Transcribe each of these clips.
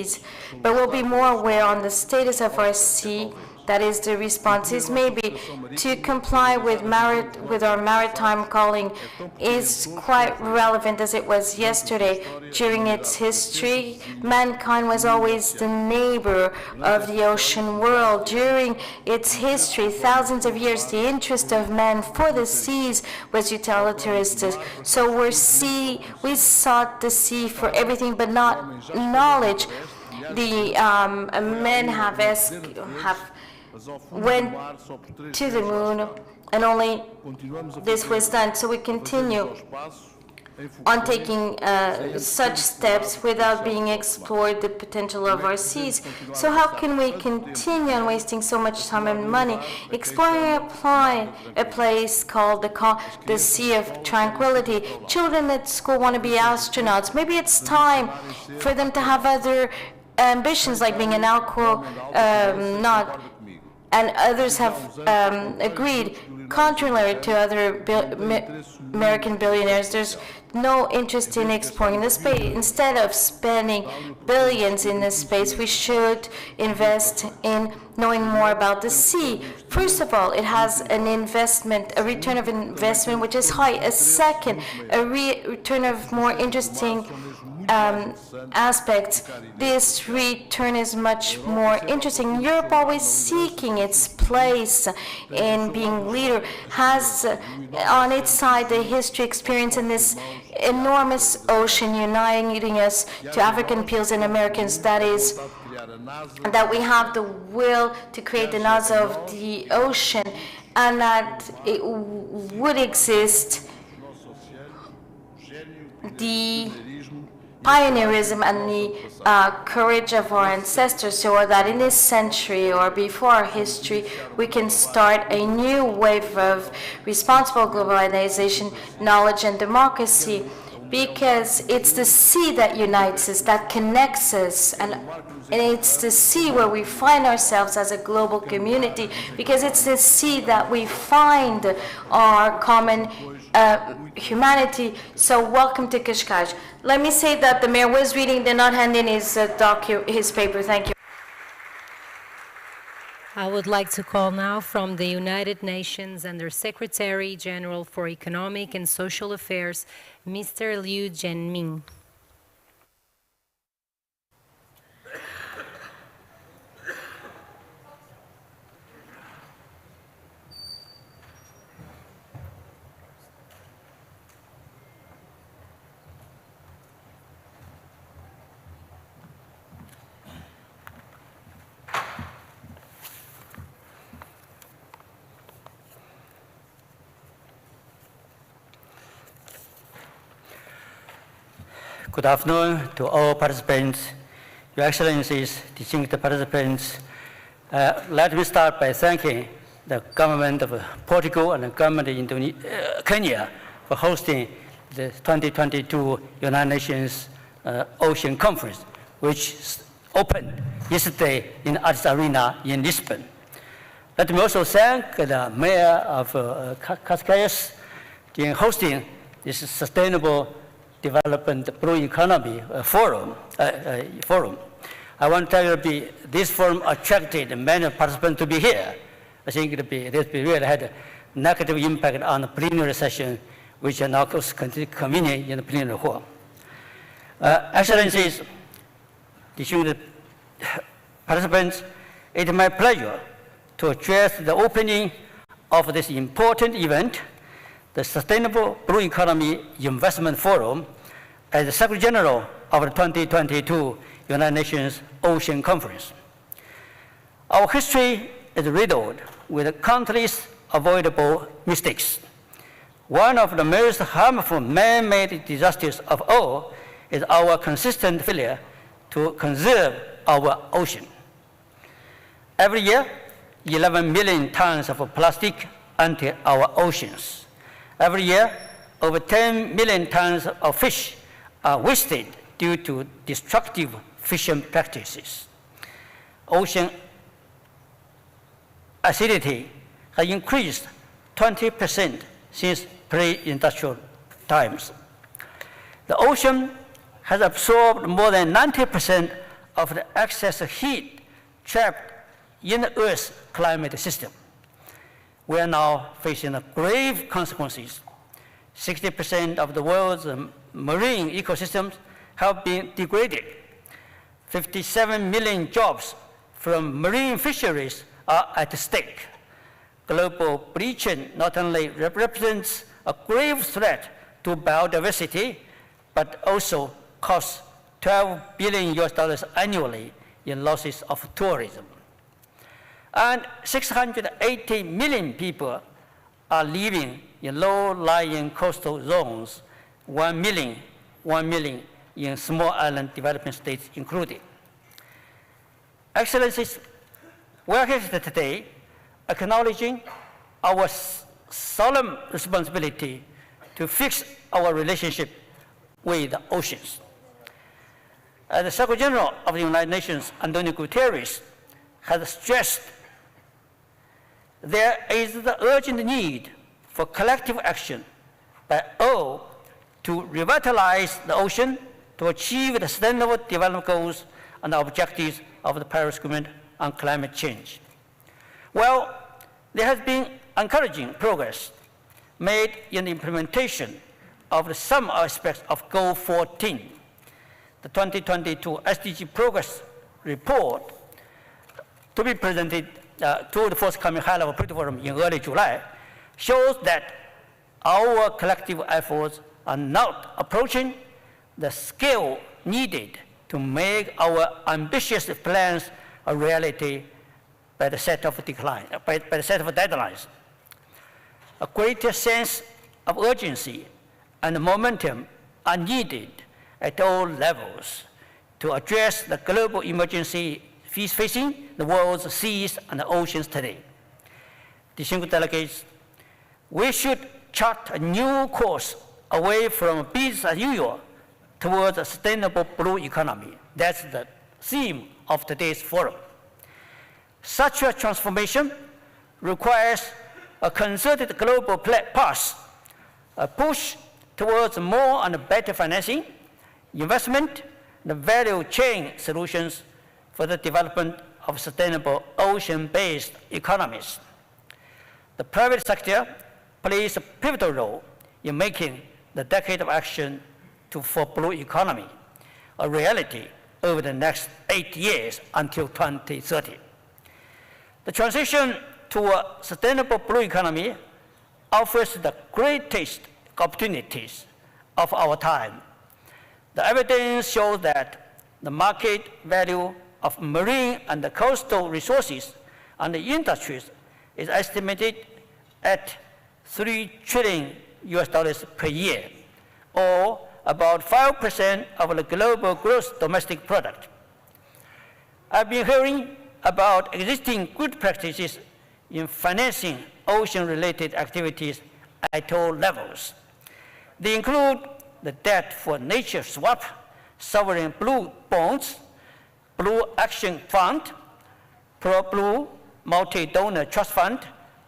seas, but we'll be more aware on the status of our sea. That is, the response is maybe to comply with our maritime calling is quite relevant as it was yesterday. During its history, mankind was always the neighbor of the ocean world. During its history, thousands of years, the interest of man for the seas was utilitarian. So we sought the sea for everything but not knowledge. The men went to the moon, and only this was done. So we continue on taking such steps without being explored the potential of our seas. So how can we continue on wasting so much time and money exploring a place called the Sea of Tranquility? Children at school want to be astronauts. Maybe it's time for them to have other ambitions like being an astronaut. And others have agreed, contrary to other American billionaires, there's no interest in exploring the space. Instead of spending billions in this space, we should invest in knowing more about the sea. First of all, it has a return of investment which is high. A second, a return of more interesting aspects. This return is much more interesting. Europe, always seeking its place in being leader, has on its side the history, experience in this enormous ocean uniting us to African peoples and Americans. That is, that we have the will to create the NASA of the ocean, and that it would exist the pioneerism and the courage of our ancestors, so that in this century or before our history, we can start a new wave of responsible globalization, knowledge, and democracy, because it's the sea that unites us, that connects us, and it's the sea where we find ourselves as a global community, because it's the sea that we find our common humanity. So welcome to Cascais. Let me say that the mayor was reading, did not hand in his paper. Thank you. I would like to call now from the United Nations Under Secretary General for Economic and Social Affairs, Mr. Liu Jianming. Good afternoon to all participants, Your Excellencies, distinguished participants. Let me start by thanking the government of Portugal and the government of Kenya for hosting the 2022 United Nations Ocean Conference, which opened yesterday in Addis Arena in Lisbon. Let me also thank the Mayor of Cascais in hosting this sustainable development blue economy forum. I want to tell you, this forum attracted many participants to be here. I think this really had a negative impact on the plenary session, which are now convening in the plenary hall. Excellencies, distinguished participants, it is my pleasure to address the opening of this important event, the Sustainable Blue Economy Investment Forum, as the Secretary General of the 2022 United Nations Ocean Conference. Our history is riddled with countless avoidable mistakes. One of the most harmful man-made disasters of all is our consistent failure to conserve our ocean. Every year, 11 million tons of plastic enter our oceans. Every year, over 10 million tons of fish are wasted due to destructive fishing practices. Ocean acidity has increased 20% since pre-industrial times. The ocean has absorbed more than 90% of the excess heat trapped in the Earth's climate system. We are now facing grave consequences. 60% of the world's marine ecosystems have been degraded. 57 million jobs from marine fisheries are at stake. Global bleaching not only represents a grave threat to biodiversity, but also costs $12 billion annually in losses of tourism. And 680 million people are living in low-lying coastal zones, 1 million in small island developing states included. Excellencies, we are here today acknowledging our solemn responsibility to fix our relationship with the oceans. As the Secretary General of the United Nations, Antonio Guterres, has stressed, there is the urgent need for collective action by all to revitalize the ocean to achieve the sustainable development goals and the objectives of the Paris Agreement on climate change. Well, there has been encouraging progress made in the implementation of some aspects of Goal 14. The 2022 SDG Progress Report, to be presented to the forthcoming high-level political forum in early July, shows that our collective efforts are not approaching the scale needed to make our ambitious plans a reality by the set of deadlines. A greater sense of urgency and momentum are needed at all levels to address the global emergency facing the world's seas and the oceans today. Distinguished delegates, we should chart a new course away from business as usual towards a sustainable blue economy. That's the theme of today's forum. Such a transformation requires a concerted global path, a push towards more and better financing, investment, and value chain solutions for the development of sustainable ocean-based economies. The private sector plays a pivotal role in making the decade of action for blue economy a reality over the next 8 years until 2030. The transition to a sustainable blue economy offers the greatest opportunities of our time. The evidence shows that the market value of marine and the coastal resources and the industries is estimated at $3 trillion per year, or about 5% of the global gross domestic product. I've been hearing about existing good practices in financing ocean-related activities at all levels. They include the debt for nature swap, sovereign blue bonds, Blue Action Fund, Pro-Blue Multi-Donor Trust Fund,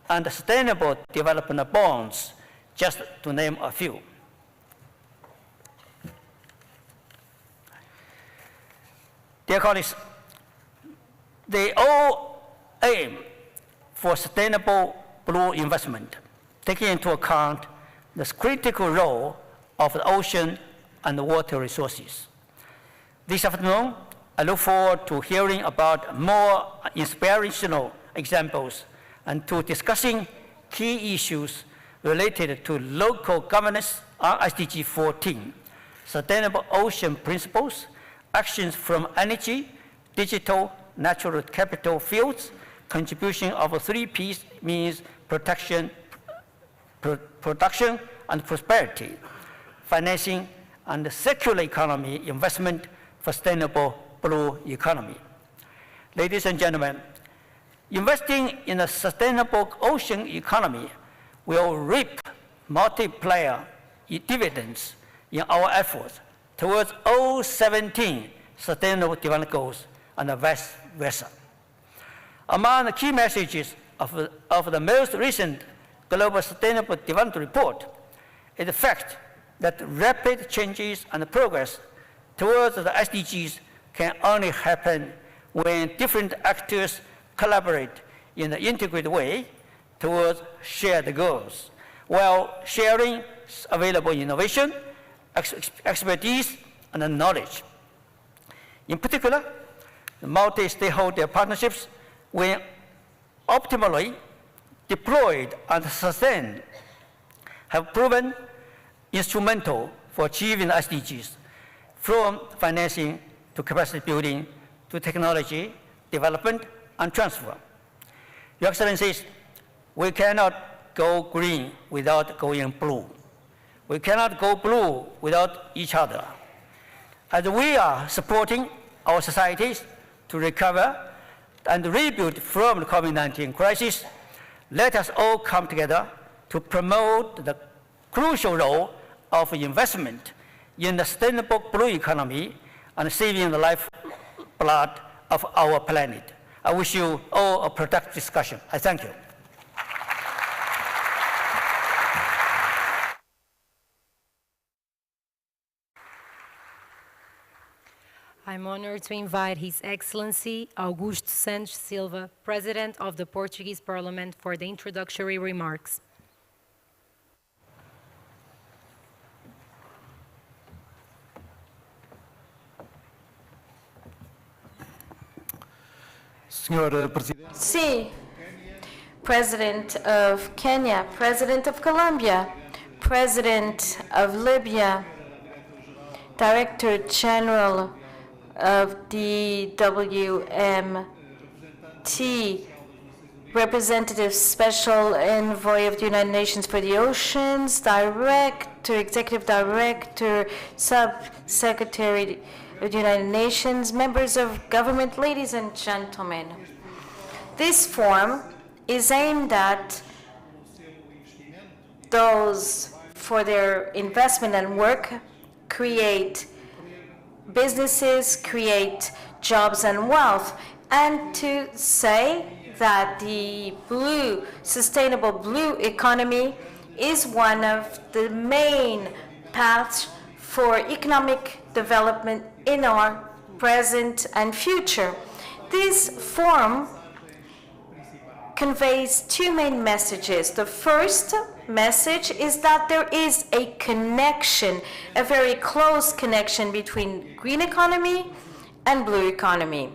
and Sustainable Development Bonds, just to name a few. Dear colleagues, they all aim for sustainable blue investment, taking into account the critical role of the ocean and the water resources. This afternoon, I look forward to hearing about more inspirational examples and to discussing key issues related to local governance on SDG 14, sustainable ocean principles, actions from energy, digital, natural capital fields, contribution of 3 Ps means protection, production and prosperity, financing and circular economy investment for sustainable blue economy. Ladies and gentlemen, investing in a sustainable ocean economy will reap multiplier dividends in our efforts towards all 17 sustainable development goals and vice versa. Among the key messages of the most recent Global Sustainable Development Report is the fact that rapid changes and progress towards the SDGs can only happen when different actors collaborate in an integrated way towards shared goals, while sharing available innovation, expertise, and knowledge. In particular, the multi-stakeholder partnerships, when optimally deployed and sustained, have proven instrumental for achieving the SDGs, from financing to capacity building to technology development and transfer. Your Excellencies, we cannot go green without going blue. We cannot go blue without each other. As we are supporting our societies to recover and rebuild from the COVID-19 crisis, let us all come together to promote the crucial role of investment in the sustainable blue economy and saving the lifeblood of our planet. I wish you all a productive discussion. I thank you. I'm honored to invite His Excellency Augusto Santos Silva, President of the Portuguese Parliament, for the introductory remarks. Senhor Presidente. Sí. President of Kenya, President of Colombia, President of Libya, Director General of the WMT, Representative Special Envoy of the United Nations for the Oceans, Director, Executive Director, Sub-Secretary of the United Nations, members of government, ladies and gentlemen. This forum is aimed at those for their investment and work, create businesses, create jobs and wealth, and to say that the sustainable blue economy is one of the main paths for economic development in our present and future. This forum conveys two main messages. The first message is that there is a connection, a very close connection between green economy and blue economy.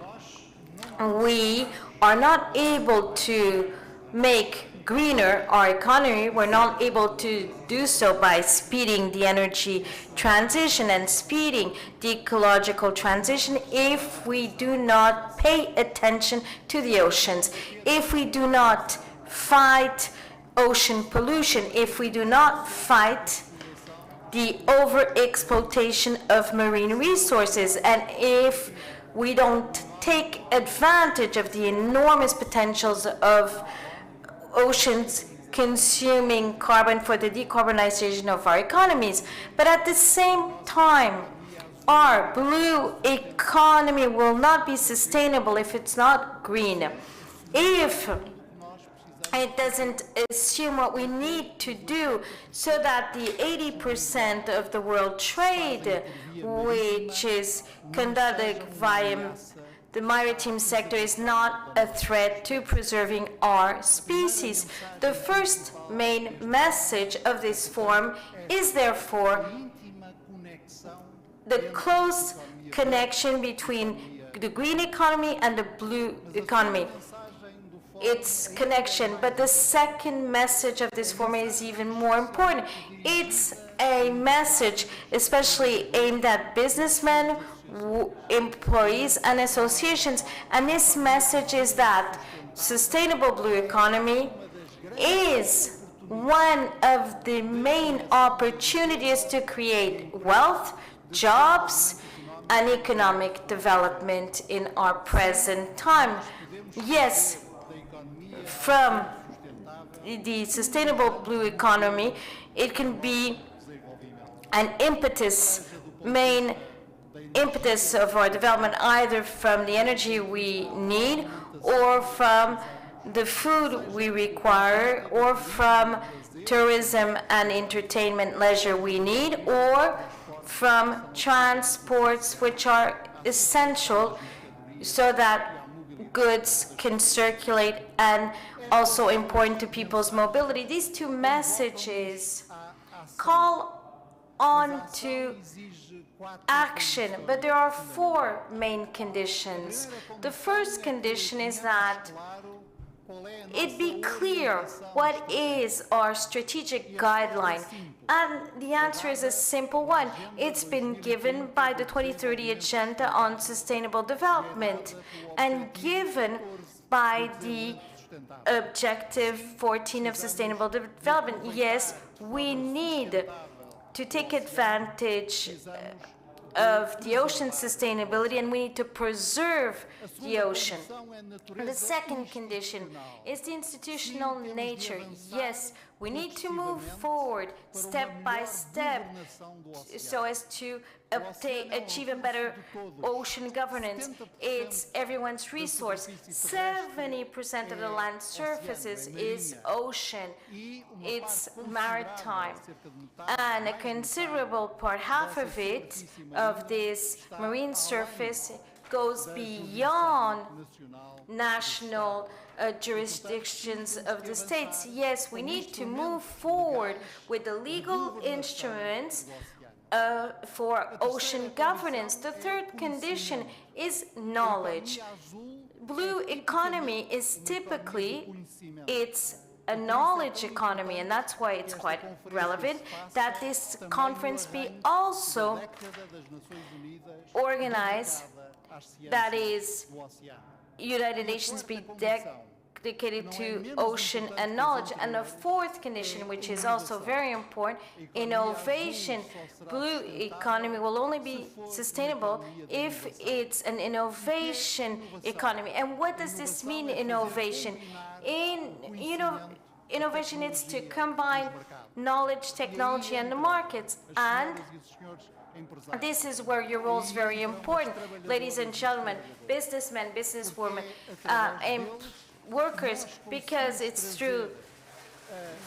We are not able to make greener our economy. We're not able to do so by speeding the energy transition and speeding the ecological transition if we do not pay attention to the oceans, if we do not fight ocean pollution, if we do not fight the overexploitation of marine resources, and if we don't take advantage of the enormous potentials of oceans consuming carbon for the decarbonization of our economies. But at the same time, our blue economy will not be sustainable if it's not green. If it doesn't assume what we need to do so that the 80% of the world trade, which is conducted via the maritime sector, is not a threat to preserving our species. The first main message of this forum is therefore the close connection between the green economy and the blue economy. Its connection, but the second message of this forum is even more important. It's a message especially aimed at businessmen, employees and associations, and this message is that sustainable blue economy is one of the main opportunities to create wealth, jobs, and economic development in our present time. Yes, from the sustainable blue economy, it can be an main impetus of our development, either from the energy we need, or from the food we require, or from tourism and entertainment leisure we need, or from transports which are essential so that goods can circulate and also important to people's mobility. These two messages call on to action, but there are four main conditions. The first condition is that it be clear what is our strategic guideline. And the answer is a simple one. It's been given by the 2030 Agenda on Sustainable Development and given by the Objective 14 of Sustainable Development. Yes, we need to take advantage of the ocean's sustainability, and we need to preserve the ocean. The second condition is the institutional nature. Yes, we need to move forward step by step so as to achieve a better ocean governance. It's everyone's resource. 70% of the land surfaces is ocean. It's maritime. And a considerable part, half of it, of this marine surface goes beyond national jurisdictions of the states. Yes, we need to move forward with the legal instruments for ocean governance. The third condition is knowledge. Blue economy is typically, it's a knowledge economy, and that's why it's quite relevant that this conference be also organized, that is, United Nations be dedicated to ocean and knowledge. And the fourth condition, which is also very important, innovation. Blue economy will only be sustainable if it's an innovation economy. And what does this mean, innovation? Innovation is to combine knowledge, technology, and the markets. And this is where your role is very important. Ladies and gentlemen, businessmen, businesswomen, and workers, because it's through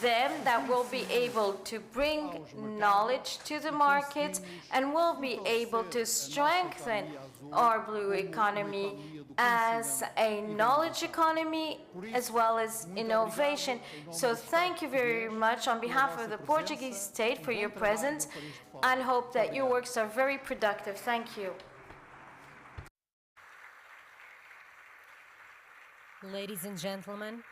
them that will be able to bring knowledge to the markets and will be able to strengthen our blue economy as a knowledge economy as well as innovation. So thank you very much on behalf of the Portuguese state for your presence, and hope that your works are very productive. Thank you. Ladies and gentlemen,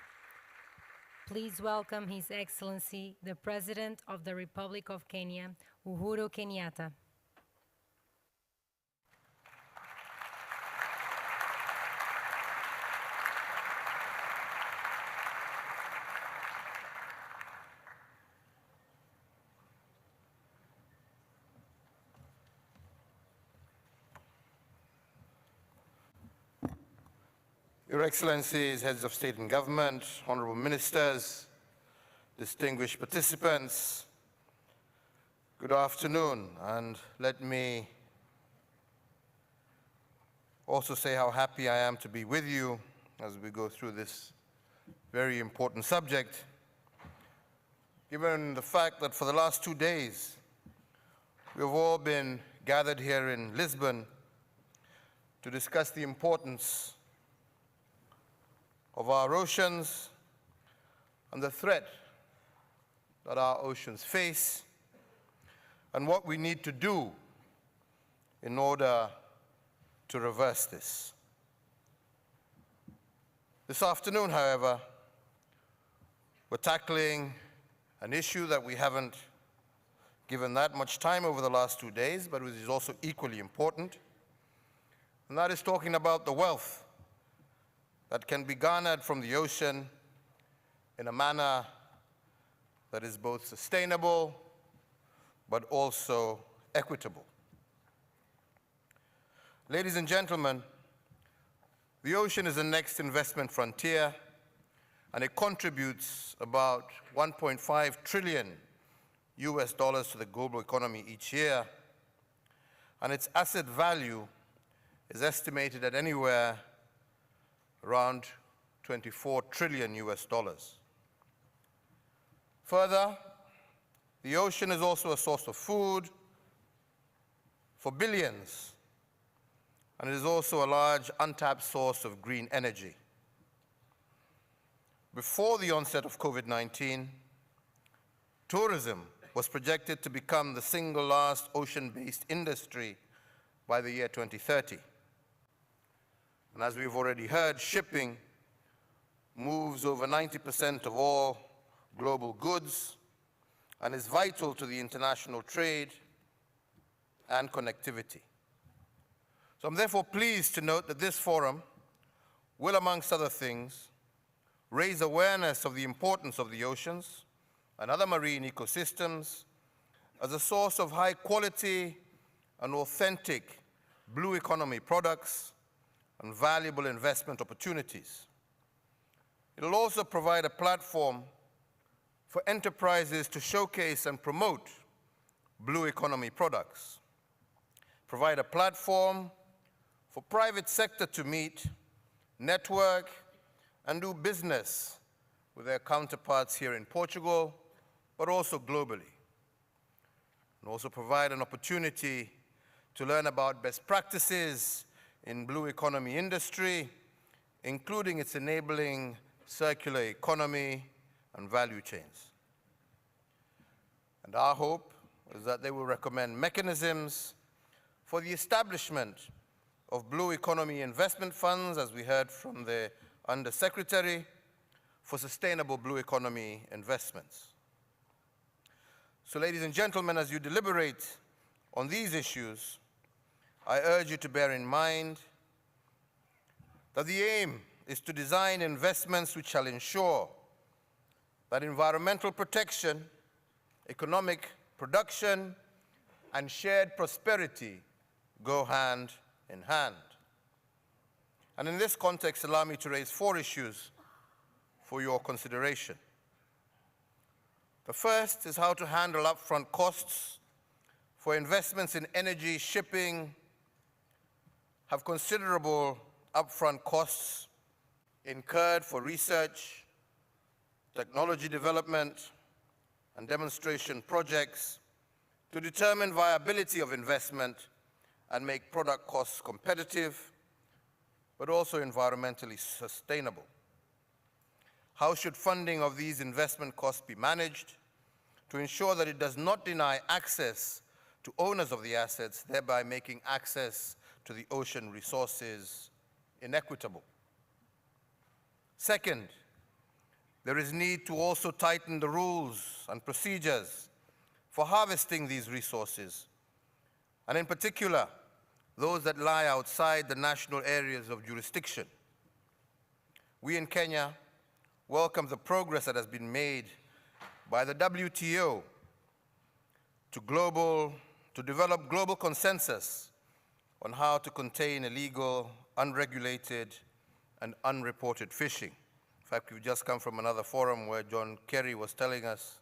please welcome His Excellency, the President of the Republic of Kenya, Uhuru Kenyatta. Your Excellencies, Heads of State and Government, Honorable Ministers, distinguished participants, good afternoon, and let me also say how happy I am to be with you as we go through this very important subject, given the fact that for the last 2 days, we've all been gathered here in Lisbon to discuss the importance of our oceans and the threat that our oceans face, and what we need to do in order to reverse this. This afternoon, however, we're tackling an issue that we haven't given that much time over the last 2 days, but which is also equally important, and that is talking about the wealth that can be garnered from the ocean in a manner that is both sustainable but also equitable. Ladies and gentlemen, the ocean is the next investment frontier, and it contributes about $1.5 trillion to the global economy each year, and its asset value is estimated at anywhere around $24 trillion. Further, the ocean is also a source of food for billions, and it is also a large untapped source of green energy. Before the onset of COVID-19, tourism was projected to become the single largest ocean-based industry by the year 2030. And as we've already heard, shipping moves over 90% of all global goods and is vital to the international trade and connectivity. So I'm therefore pleased to note that this forum will, amongst other things, raise awareness of the importance of the oceans and other marine ecosystems as a source of high quality and authentic blue economy products and valuable investment opportunities. It will also provide a platform for enterprises to showcase and promote blue economy products, provide a platform for private sector to meet, network, and do business with their counterparts here in Portugal, but also globally. And also provide an opportunity to learn about best practices in blue economy industry, including its enabling circular economy and value chains. And our hope is that they will recommend mechanisms for the establishment of blue economy investment funds, as we heard from the Undersecretary, for sustainable blue economy investments. So ladies and gentlemen, as you deliberate on these issues, I urge you to bear in mind that the aim is to design investments which shall ensure that environmental protection, economic production, and shared prosperity go hand in hand. And in this context, allow me to raise 4 issues for your consideration. The first is how to handle upfront costs for investments in energy. Shipping have considerable upfront costs incurred for research, technology development, and demonstration projects to determine viability of investment and make product costs competitive, but also environmentally sustainable. How should funding of these investment costs be managed to ensure that it does not deny access to owners of the assets, thereby making access to the ocean resources inequitable? Second, there is need to also tighten the rules and procedures for harvesting these resources, and in particular, those that lie outside the national areas of jurisdiction. We in Kenya welcome the progress that has been made by the WTO to develop global consensus on how to contain illegal, unregulated, and unreported fishing. In fact, we've just come from another forum where John Kerry was telling us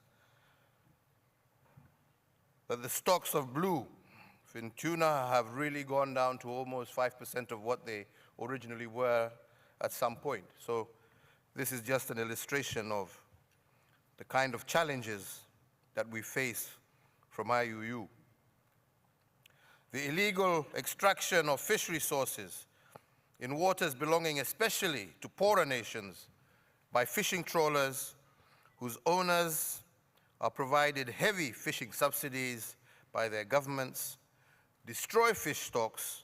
that the stocks of blue in tuna have really gone down to almost 5% of what they originally were at some point. So this is just an illustration of the kind of challenges that we face from IUU. The illegal extraction of fish resources in waters belonging especially to poorer nations by fishing trawlers whose owners are provided heavy fishing subsidies by their governments, destroy fish stocks,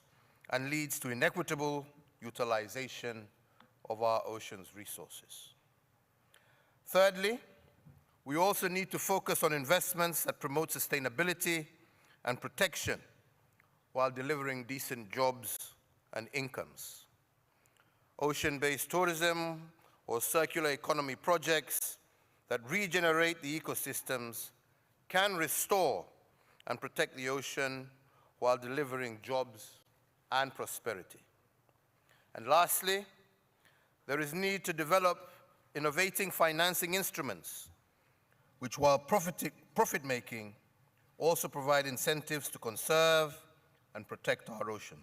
and leads to inequitable utilization of our ocean's resources. Thirdly, we also need to focus on investments that promote sustainability and protection while delivering decent jobs and incomes. Ocean-based tourism or circular economy projects that regenerate the ecosystems can restore and protect the ocean while delivering jobs and prosperity. And lastly, there is need to develop innovating financing instruments which, while profit-making, also provide incentives to conserve and protect our ocean.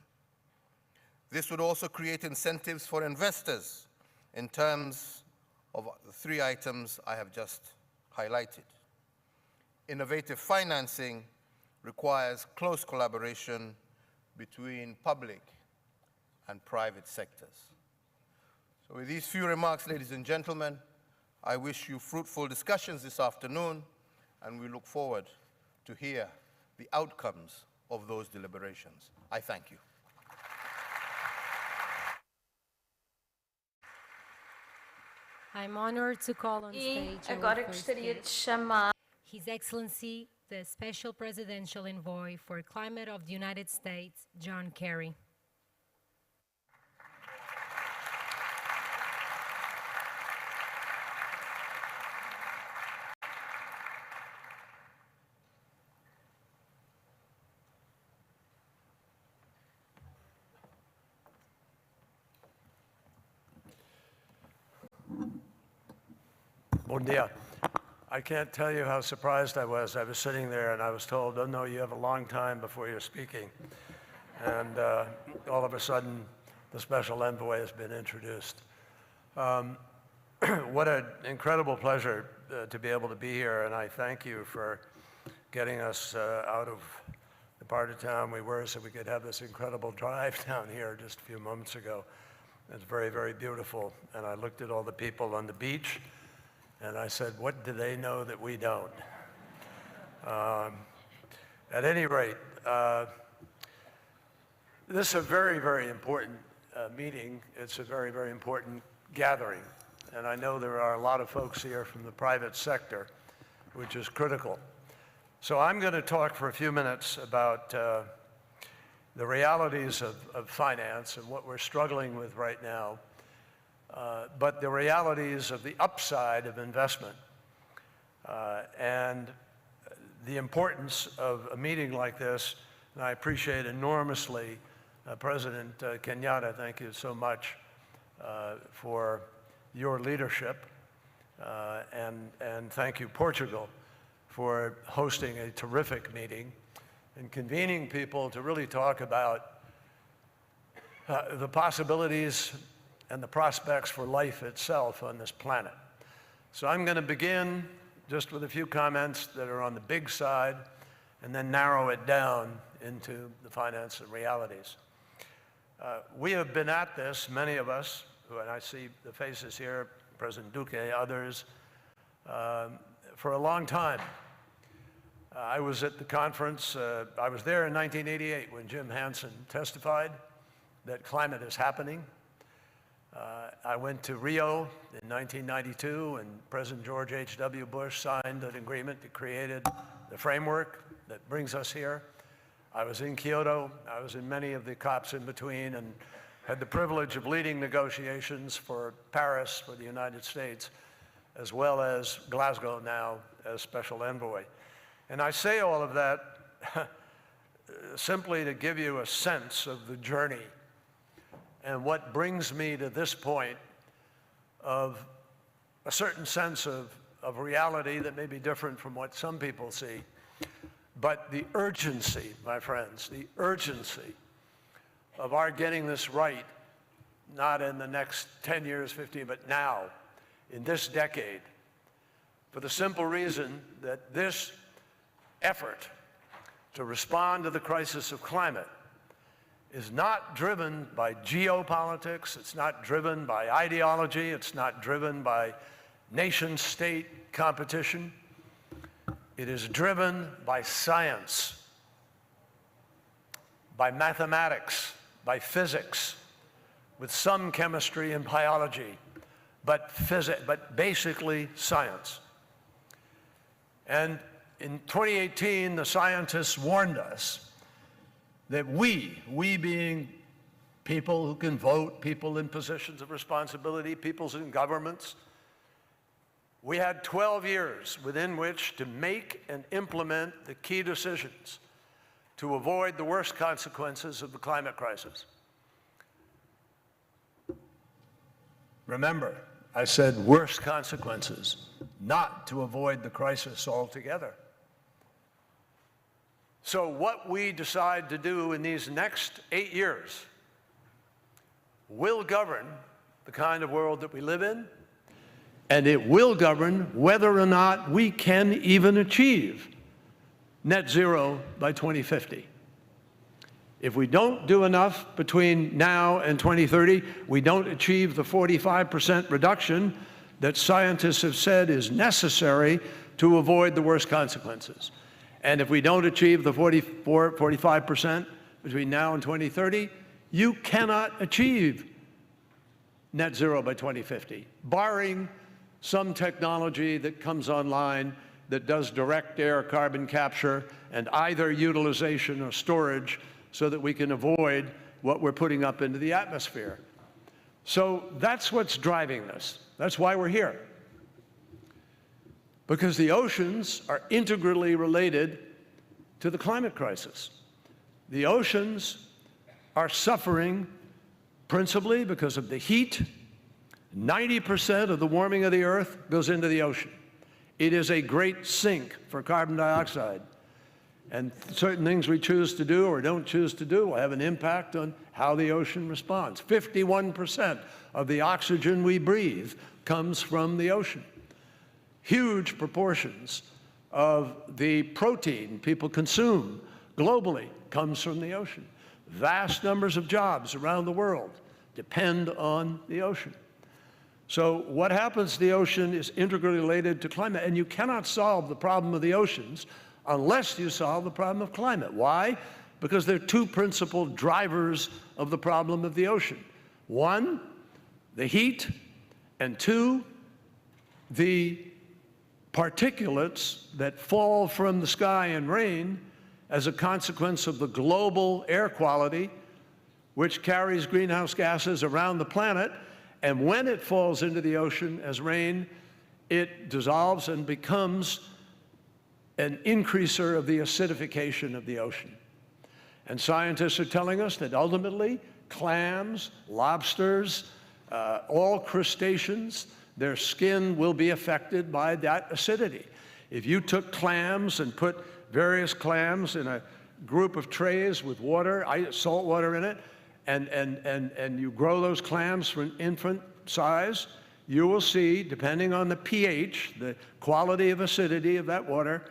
This would also create incentives for investors in terms of the 3 items I have just highlighted. Innovative financing requires close collaboration between public and private sectors. So with these few remarks, ladies and gentlemen, I wish you fruitful discussions this afternoon, and we look forward to hear the outcomes of those deliberations. I thank you. I'm honored to call on E stage our agora first gostaria de guest, chamar His Excellency, the Special Presidential Envoy for Climate of the United States, John Kerry. Bon dia. I can't tell you how surprised I was. I was sitting there and I was told, oh no, you have a long time before you're speaking. And all of a sudden, the special envoy has been introduced. What an incredible pleasure to be able to be here, and I thank you for getting us out of the part of town we were so we could have this incredible drive down here just a few moments ago. It's very, very beautiful. And I looked at all the people on the beach, and I said, what do they know that we don't? At any rate, this is a very, very important meeting. It's a very, very important gathering. And I know there are a lot of folks here from the private sector, which is critical. So I'm going to talk for a few minutes about the realities of finance and what we're struggling with right now, but the realities of the upside of investment and the importance of a meeting like this. And I appreciate enormously President Kenyatta, thank you so much for your leadership, and thank you, Portugal, for hosting a terrific meeting and convening people to really talk about the possibilities and the prospects for life itself on this planet. So I'm going to begin just with a few comments that are on the big side and then narrow it down into the finance and realities. We have been at this, many of us, and I see the faces here, President Duque, others, for a long time. I was at the conference, I was there in 1988 when Jim Hansen testified that climate is happening. I went to Rio in 1992 and President George H.W. Bush signed an agreement that created the framework that brings us here. I was in Kyoto, I was in many of the COPs in between and had the privilege of leading negotiations for Paris for the United States, as well as Glasgow now as special envoy. And I say all of that simply to give you a sense of the journey and what brings me to this point of a certain sense of reality that may be different from what some people see. But the urgency, my friends, the urgency of our getting this right, not in the next 10 years, 15, but now, in this decade, for the simple reason that this effort to respond to the crisis of climate is not driven by geopolitics, it's not driven by ideology, it's not driven by nation-state competition. It is driven by science, by mathematics, by physics, with some chemistry and biology, but basically science. And in 2018, the scientists warned us that we being people who can vote, people in positions of responsibility, people in governments, we had 12 years within which to make and implement the key decisions to avoid the worst consequences of the climate crisis. Remember, I said worst consequences, not to avoid the crisis altogether. So what we decide to do in these next 8 years will govern the kind of world that we live in, and it will govern whether or not we can even achieve net zero by 2050. If we don't do enough between now and 2030, we don't achieve the 45% reduction that scientists have said is necessary to avoid the worst consequences. And if we don't achieve the 45% between now and 2030, you cannot achieve net zero by 2050, barring some technology that comes online that does direct air carbon capture and either utilization or storage so that we can avoid what we're putting up into the atmosphere. So that's what's driving this. That's why we're here. Because the oceans are integrally related to the climate crisis. The oceans are suffering principally because of the heat. 90% of the warming of the earth goes into the ocean. It is a great sink for carbon dioxide. And certain things we choose to do or don't choose to do will have an impact on how the ocean responds. 51% of the oxygen we breathe comes from the ocean. Huge proportions of the protein people consume globally comes from the ocean. Vast numbers of jobs around the world depend on the ocean. So what happens to the ocean is integrally related to climate, and you cannot solve the problem of the oceans unless you solve the problem of climate. Why? Because there are two principal drivers of the problem of the ocean. One, the heat, and two, the particulates that fall from the sky and rain as a consequence of the global air quality, which carries greenhouse gases around the planet, and when it falls into the ocean as rain, it dissolves and becomes an increaser of the acidification of the ocean. And scientists are telling us that ultimately clams, lobsters, all crustaceans, their skin will be affected by that acidity. If you took clams and put various clams in a group of trays with water, salt water in it, and you grow those clams from infant size, you will see, depending on the pH, the quality of acidity of that water,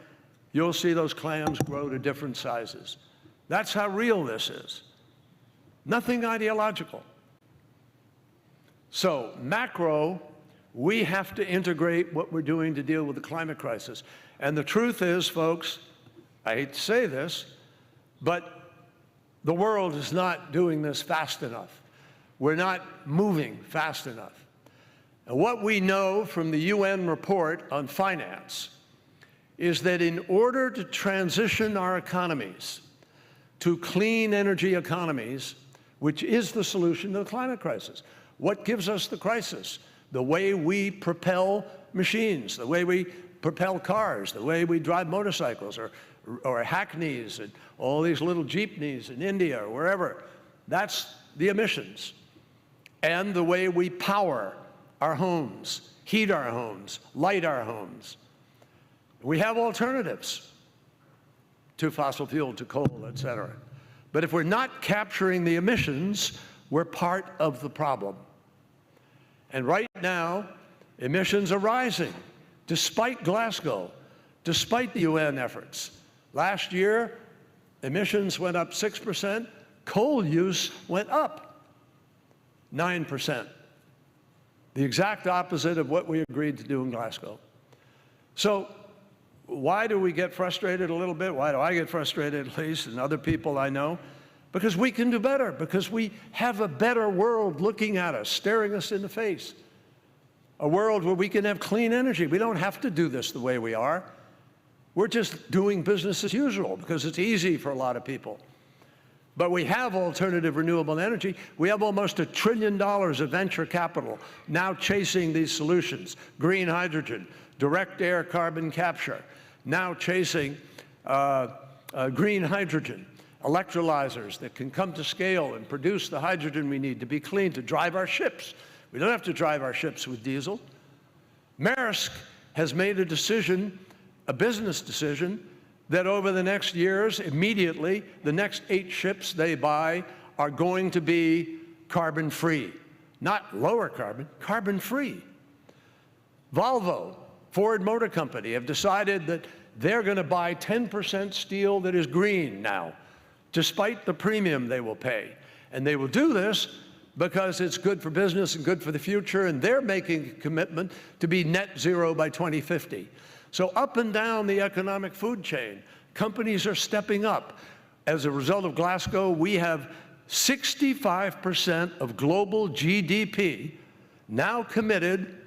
you'll see those clams grow to different sizes. That's how real this is. Nothing ideological. So, macro, we have to integrate what we're doing to deal with the climate crisis. And the truth is, folks, I hate to say this, but the world is not doing this fast enough. We're not moving fast enough. And what we know from the UN report on finance is that in order to transition our economies to clean energy economies, which is the solution to the climate crisis, what gives us the crisis? The way we propel machines, the way we propel cars, the way we drive motorcycles or hackneys and all these little jeepneys in India or wherever. That's the emissions. And the way we power our homes, heat our homes, light our homes. We have alternatives to fossil fuel, to coal, et cetera. But if we're not capturing the emissions, we're part of the problem. And right now, emissions are rising, despite Glasgow, despite the UN efforts. Last year, emissions went up 6%, coal use went up 9%. The exact opposite of what we agreed to do in Glasgow. So why do we get frustrated a little bit? Why do I get frustrated at least, and other people I know? Because we can do better, because we have a better world looking at us, staring us in the face. A world where we can have clean energy. We don't have to do this the way we are. We're just doing business as usual because it's easy for a lot of people. But we have alternative renewable energy. We have almost $1 trillion of venture capital now chasing these solutions. Green hydrogen, direct air carbon capture, now chasing green hydrogen, electrolyzers that can come to scale and produce the hydrogen we need to be clean, to drive our ships. We don't have to drive our ships with diesel. Maersk has made a decision, a business decision, that over the next years, immediately, the next 8 ships they buy are going to be carbon-free. Not lower carbon, carbon-free. Volvo, Ford Motor Company, have decided that they're going to buy 10% steel that is green now despite the premium they will pay. And they will do this because it's good for business and good for the future, and they're making a commitment to be net zero by 2050. So up and down the economic food chain, companies are stepping up. As a result of Glasgow, we have 65% of global GDP now committed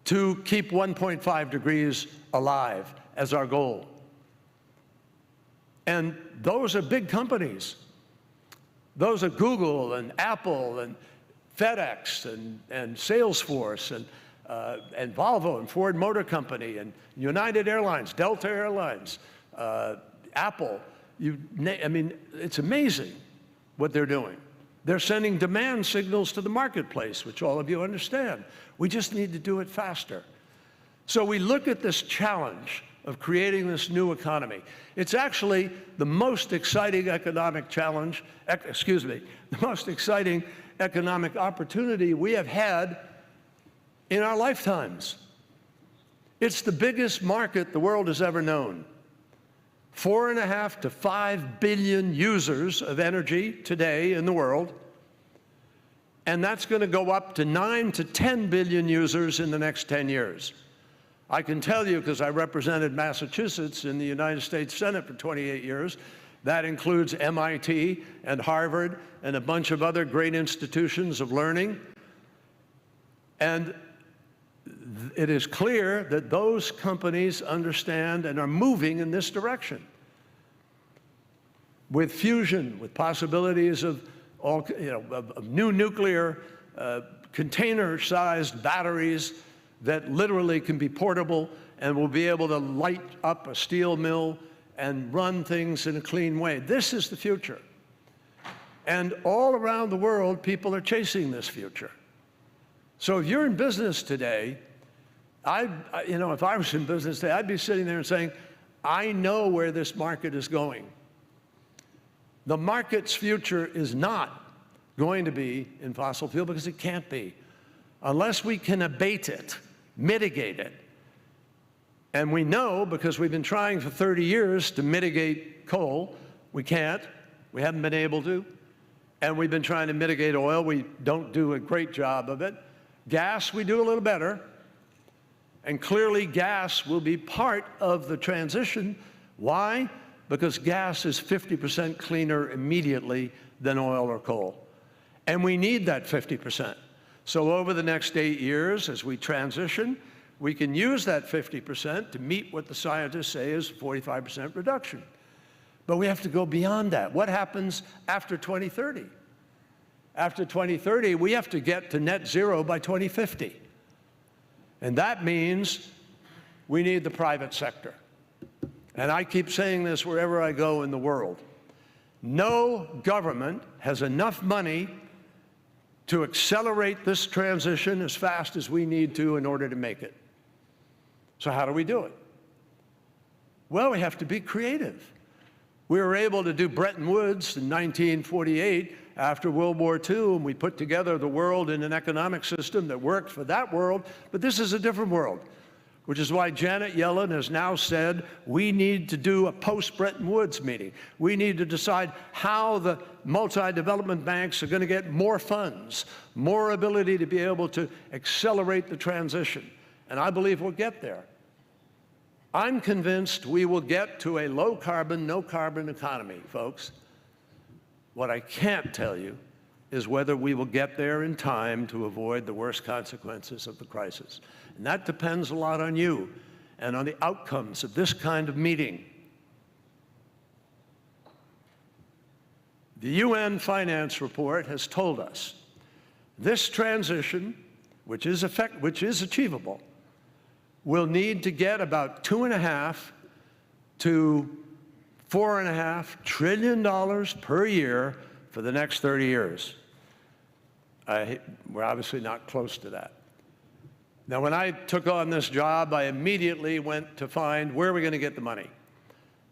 to keep 1.5 degrees alive as our goal. And those are big companies. Those are Google and Apple and FedEx and Salesforce and Volvo and Ford Motor Company and United Airlines, Delta Airlines, Apple. I mean, it's amazing what they're doing. They're sending demand signals to the marketplace, which all of you understand. We just need to do it faster. So we look at this challenge of creating this new economy. It's actually the most exciting economic challenge, the most exciting economic opportunity we have had in our lifetimes. It's the biggest market the world has ever known. 4.5 to 5 billion users of energy today in the world, and that's going to go up to 9 to 10 billion users in the next 10 years. I can tell you, because I represented Massachusetts in the United States Senate for 28 years, that includes MIT and Harvard and a bunch of other great institutions of learning. And it is clear that those companies understand and are moving in this direction. With fusion, with possibilities of all, of new nuclear container-sized batteries that literally can be portable and will be able to light up a steel mill and run things in a clean way. This is the future. And all around the world, people are chasing this future. So if you're in business today, if I was in business today, I'd be sitting there and saying, I know where this market is going. The market's future is not going to be in fossil fuel because it can't be. Unless we can abate it, mitigate it. And we know, because we've been trying for 30 years to mitigate coal, we can't, we haven't been able to. And we've been trying to mitigate oil, we don't do a great job of it. Gas, we do a little better. And clearly gas will be part of the transition. Why? Because gas is 50% cleaner immediately than oil or coal. And we need that 50%. So over the next 8 years, as we transition, we can use that 50% to meet what the scientists say is 45% reduction. But we have to go beyond that. What happens after 2030? After 2030, we have to get to net zero by 2050. And that means we need the private sector. And I keep saying this wherever I go in the world. No government has enough money to accelerate this transition as fast as we need to in order to make it. So how do we do it? Well, we have to be creative. We were able to do Bretton Woods in 1948 after World War II, and we put together the world in an economic system that worked for that world, but this is a different world, which is why Janet Yellen has now said we need to do a post-Bretton Woods meeting. We need to decide how the multi-development banks are going to get more funds, more ability to be able to accelerate the transition. And I believe we'll get there. I'm convinced we will get to a low-carbon, no-carbon economy, folks. What I can't tell you is whether we will get there in time to avoid the worst consequences of the crisis. And that depends a lot on you and on the outcomes of this kind of meeting. The UN Finance Report has told us this transition, which is achievable, will need to get about $2.5 to $4.5 trillion per year for the next 30 years. We're obviously not close to that. Now, when I took on this job, I immediately went to find where are we going to get the money.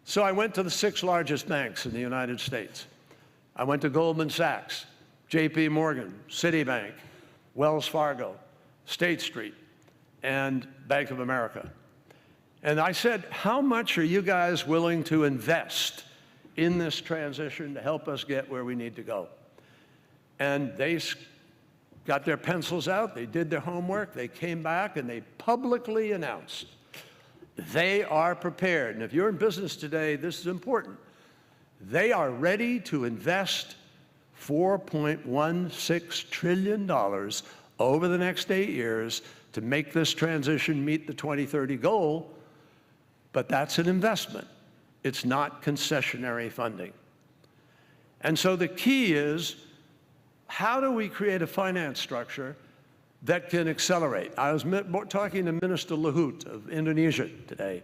So I went to the 6 largest banks in the United States. I went to Goldman Sachs, JP Morgan, Citibank, Wells Fargo, State Street, and Bank of America. And I said, how much are you guys willing to invest in this transition to help us get where we need to go. And they got their pencils out, they did their homework, they came back and they publicly announced they are prepared. And if you're in business today, this is important. They are ready to invest $4.16 trillion over the next 8 years to make this transition meet the 2030 goal, but that's an investment. It's not concessionary funding. And so the key is, how do we create a finance structure that can accelerate? I was talking to Minister Luhut of Indonesia today,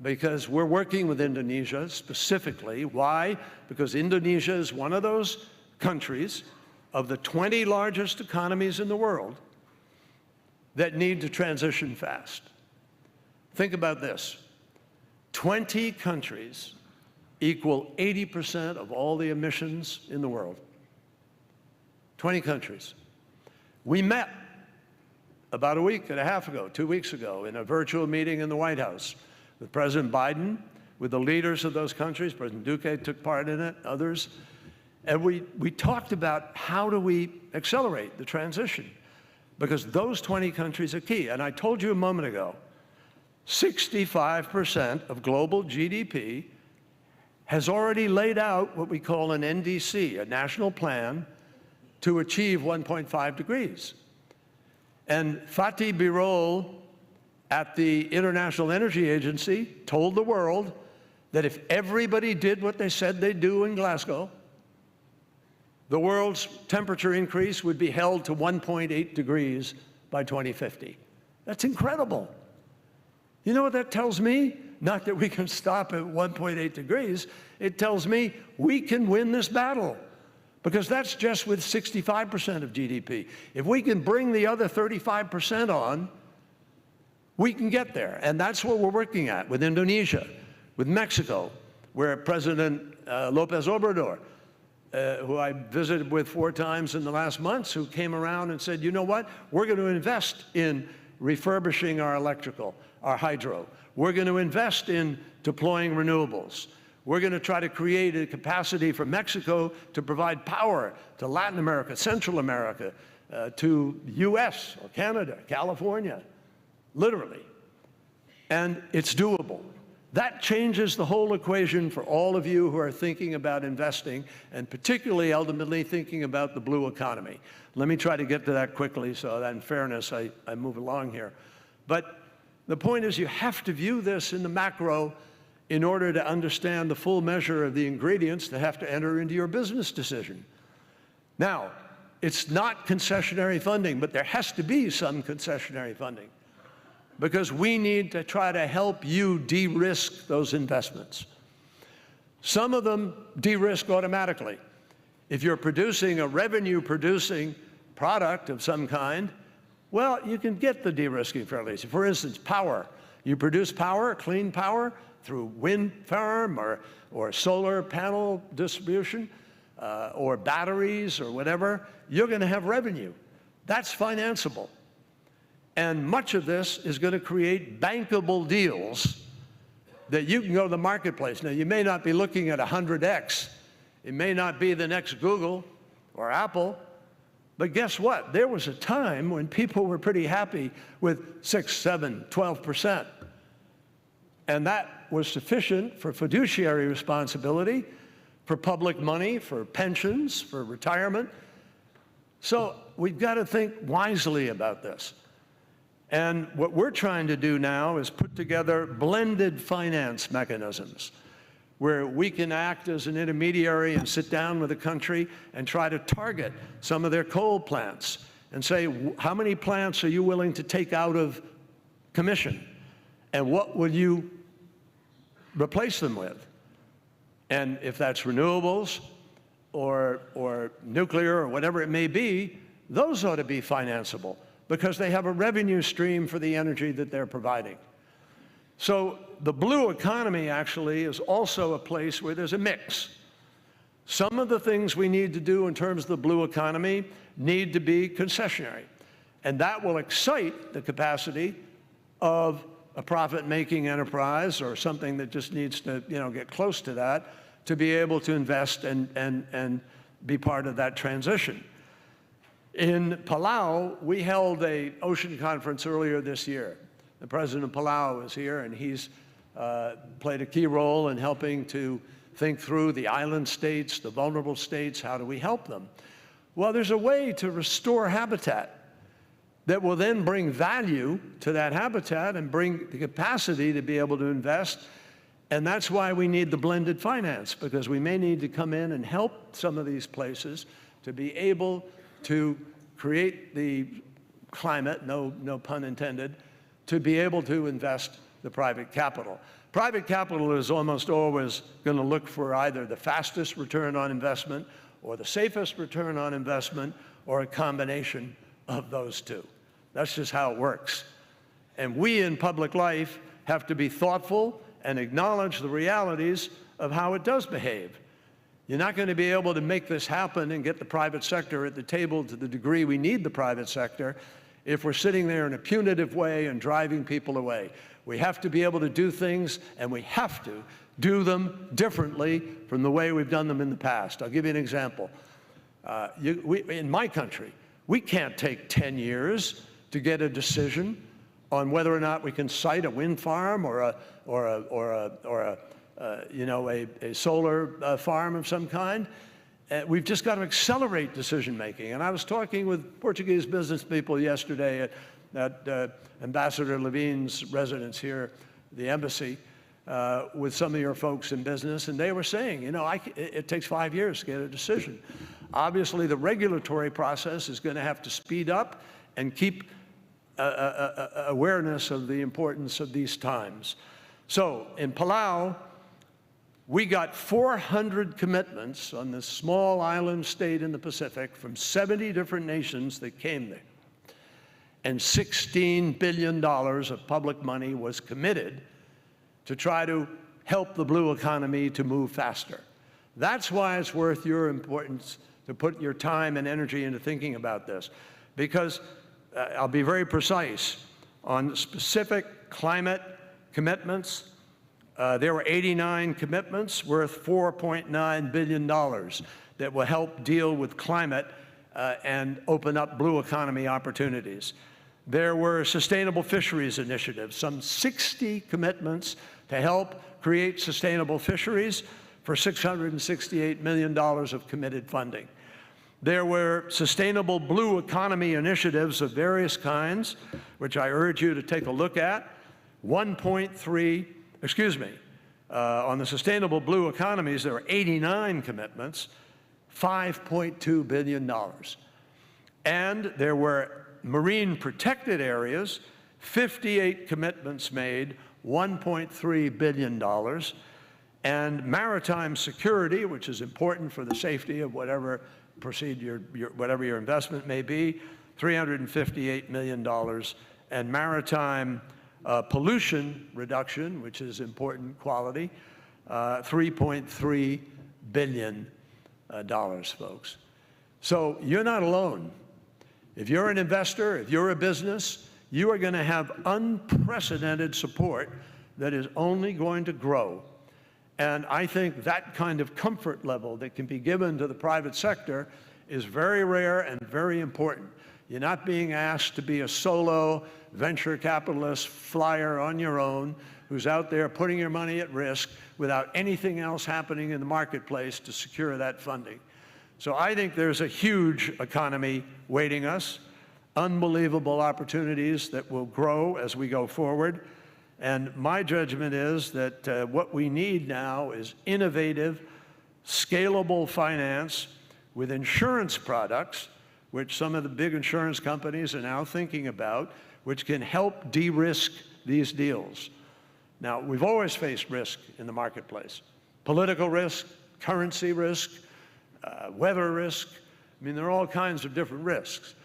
because we're working with Indonesia specifically. Why? Because Indonesia is one of those countries of the 20 largest economies in the world that need to transition fast. Think about this. 20 countries equal 80% of all the emissions in the world. 20 countries. We met about a week and a half ago, 2 weeks ago, in a virtual meeting in the White House with President Biden, with the leaders of those countries. President Duque took part in it, others. And we talked about how do we accelerate the transition, because those 20 countries are key. And I told you a moment ago, 65% of global GDP has already laid out what we call an NDC, a national plan to achieve 1.5 degrees. And Fatih Birol at the International Energy Agency told the world that if everybody did what they said they'd do in Glasgow, the world's temperature increase would be held to 1.8 degrees by 2050. That's incredible. You know what that tells me? Not that we can stop at 1.8 degrees. It tells me we can win this battle, because that's just with 65% of GDP. If we can bring the other 35% on, we can get there. And that's what we're working at with Indonesia, with Mexico, where President López Obrador, who I visited with 4 times in the last months, who came around and said, you know what, we're going to invest in refurbishing our electrical, our hydro. We're going to invest in deploying renewables. We're going to try to create a capacity for Mexico to provide power to Latin America, Central America, to US or Canada, California, literally. And it's doable. That changes the whole equation for all of you who are thinking about investing, and particularly ultimately thinking about the blue economy. Let me try to get to that quickly so that in fairness I move along here. But the point is, you have to view this in the macro in order to understand the full measure of the ingredients that have to enter into your business decision. Now, it's not concessionary funding, but there has to be some concessionary funding, because we need to try to help you de-risk those investments. Some of them de-risk automatically. If you're producing a revenue-producing product of some kind, well, you can get the de-risking fairly easy. For instance, power. You produce power, clean power, through wind farm or solar panel distribution or batteries or whatever, you're going to have revenue. That's financeable. And much of this is going to create bankable deals that you can go to the marketplace. Now, you may not be looking at 100x. It may not be the next Google or Apple. But guess what? There was a time when people were pretty happy with 6, 7, 12%. And that was sufficient for fiduciary responsibility, for public money, for pensions, for retirement. So we've got to think wisely about this. And what we're trying to do now is put together blended finance mechanisms where we can act as an intermediary and sit down with a country and try to target some of their coal plants and say, how many plants are you willing to take out of commission? And what will you replace them with? And if that's renewables or nuclear or whatever it may be, those ought to be financeable, because they have a revenue stream for the energy that they're providing. So the blue economy actually is also a place where there's a mix. Some of the things we need to do in terms of the blue economy need to be concessionary, and that will excite the capacity of a profit-making enterprise or something that just needs to, get close to that, to be able to invest and be part of that transition. In Palau, we held an ocean conference earlier this year. The president of Palau is here, and he's played a key role in helping to think through the island states, the vulnerable states, how do we help them? Well, there's a way to restore habitat that will then bring value to that habitat and bring the capacity to be able to invest. And that's why we need the blended finance, because we may need to come in and help some of these places to be able to create the climate, no pun intended, to be able to invest the private capital. Private capital is almost always going to look for either the fastest return on investment or the safest return on investment or a combination of those two. That's just how it works. And we in public life have to be thoughtful and acknowledge the realities of how it does behave. You're not going to be able to make this happen and get the private sector at the table to the degree we need the private sector if we're sitting there in a punitive way and driving people away. We have to be able to do things, and we have to do them differently from the way we've done them in the past. I'll give you an example. In my country, we can't take 10 years to get a decision on whether or not we can site a wind farm or a solar farm of some kind. We've just got to accelerate decision making. And I was talking with Portuguese business people yesterday at Ambassador Levine's residence here, the embassy, with some of your folks in business, and they were saying, it takes 5 years to get a decision. Obviously, the regulatory process is going to have to speed up and keep awareness of the importance of these times. So in Palau, we got 400 commitments on this small island state in the Pacific from 70 different nations that came there. And $16 billion of public money was committed to try to help the blue economy to move faster. That's why it's worth your importance to put your time and energy into thinking about this. Because I'll be very precise on specific climate commitments. There were 89 commitments worth $4.9 billion that will help deal with climate and open up blue economy opportunities. There were sustainable fisheries initiatives, some 60 commitments to help create sustainable fisheries for $668 million of committed funding. There were sustainable blue economy initiatives of various kinds, which I urge you to take a look at. On the sustainable blue economies, there were 89 commitments, $5.2 billion. And there were marine protected areas, 58 commitments made, $1.3 billion. And maritime security, which is important for the safety of whatever whatever your investment may be, $358 million. And maritime pollution reduction, which is important quality, $3.3 billion, folks. So you're not alone. If you're an investor, if you're a business, you are going to have unprecedented support that is only going to grow. And I think that kind of comfort level that can be given to the private sector is very rare and very important. You're not being asked to be a solo venture capitalist flyer on your own who's out there putting your money at risk without anything else happening in the marketplace to secure that funding. So I think there's a huge economy waiting us, unbelievable opportunities that will grow as we go forward. And my judgment is that what we need now is innovative, scalable finance with insurance products, which some of the big insurance companies are now thinking about, which can help de-risk these deals. Now, we've always faced risk in the marketplace. Political risk, currency risk, weather risk. I mean, there are all kinds of different risks.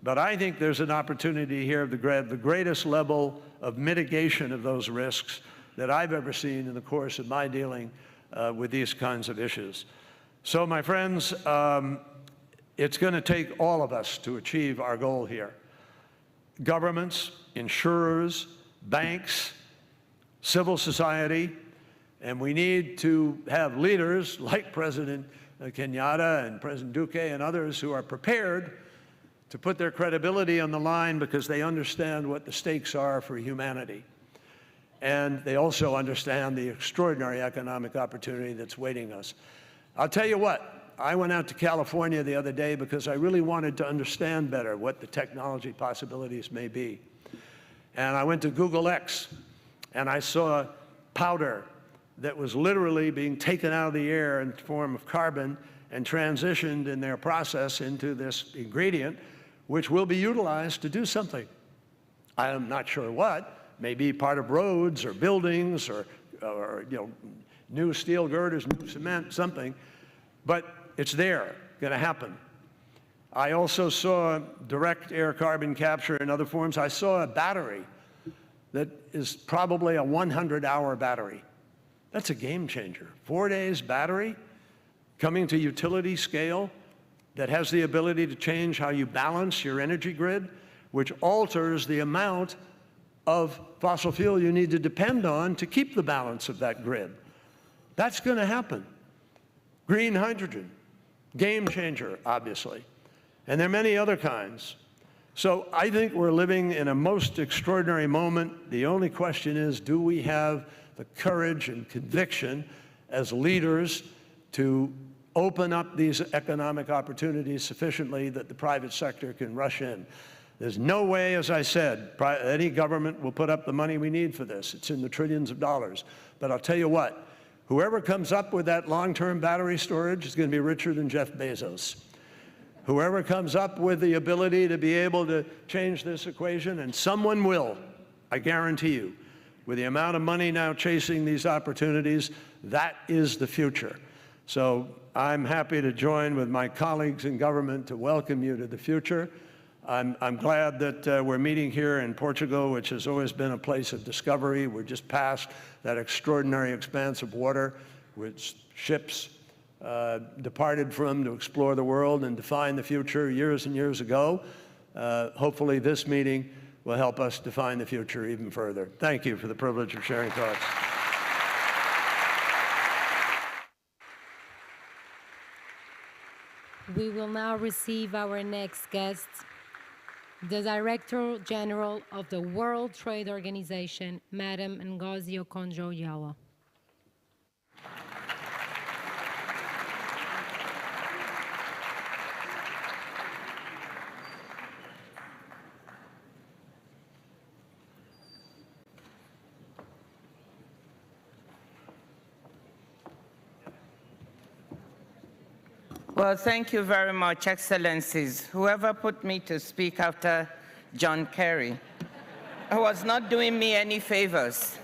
But I think there's an opportunity here of the greatest level of mitigation of those risks that I've ever seen in the course of my dealing with these kinds of issues. So, my friends, it's going to take all of us to achieve our goal here. Governments, insurers, banks, civil society, And we need to have leaders like President Kenyatta and President Duque and others who are prepared to put their credibility on the line because they understand what the stakes are for humanity. And they also understand the extraordinary economic opportunity that's waiting us. I'll tell you what, I went out to California the other day because I really wanted to understand better what the technology possibilities may be. And I went to Google X, and I saw powder that was literally being taken out of the air in the form of carbon and transitioned in their process into this ingredient, which will be utilized to do something. I am not sure what, maybe part of roads or buildings or new steel girders, new cement, something, but it's there, gonna happen. I also saw direct air carbon capture in other forms. I saw a battery that is probably a 100-hour battery. That's a game changer. 4 days battery coming to utility scale that has the ability to change how you balance your energy grid, which alters the amount of fossil fuel you need to depend on to keep the balance of that grid. That's going to happen. Green hydrogen, game changer, obviously. And there are many other kinds. So I think we're living in a most extraordinary moment. The only question is, do we have the courage and conviction as leaders to open up these economic opportunities sufficiently that the private sector can rush in? There's no way, as I said, any government will put up the money we need for this. It's in the trillions of dollars. But I'll tell you what, whoever comes up with that long-term battery storage is going to be richer than Jeff Bezos. Whoever comes up with the ability to be able to change this equation, and someone will, I guarantee you, with the amount of money now chasing these opportunities, that is the future. So I'm happy to join with my colleagues in government to welcome you to the future. I'm glad that we're meeting here in Portugal, which has always been a place of discovery. We're just past that extraordinary expanse of water which ships departed from to explore the world and define the future years and years ago. Hopefully this meeting will help us define the future even further. Thank you for the privilege of sharing thoughts. We will now receive our next guest, the Director General of the World Trade Organization, Madam Ngozi Okonjo-Iweala. Well, thank you very much, Excellencies. Whoever put me to speak after John Kerry was not doing me any favors.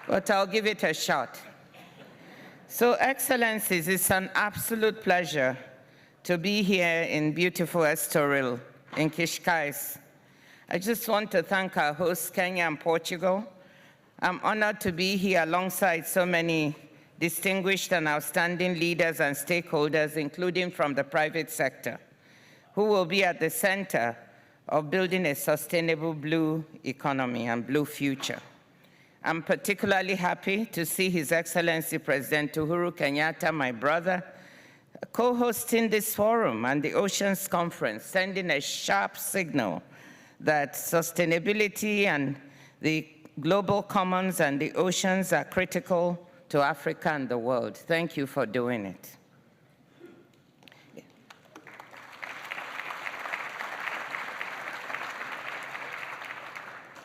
But I'll give it a shot. So, Excellencies, it's an absolute pleasure to be here in beautiful Estoril, in Cascais. I just want to thank our hosts, Kenya and Portugal. I'm honored to be here alongside so many distinguished and outstanding leaders and stakeholders, including from the private sector, who will be at the center of building a sustainable blue economy and blue future. I'm particularly happy to see His Excellency President Uhuru Kenyatta, my brother, co-hosting this forum and the Oceans Conference, sending a sharp signal that sustainability and the global commons and the oceans are critical to Africa and the world. Thank you for doing it.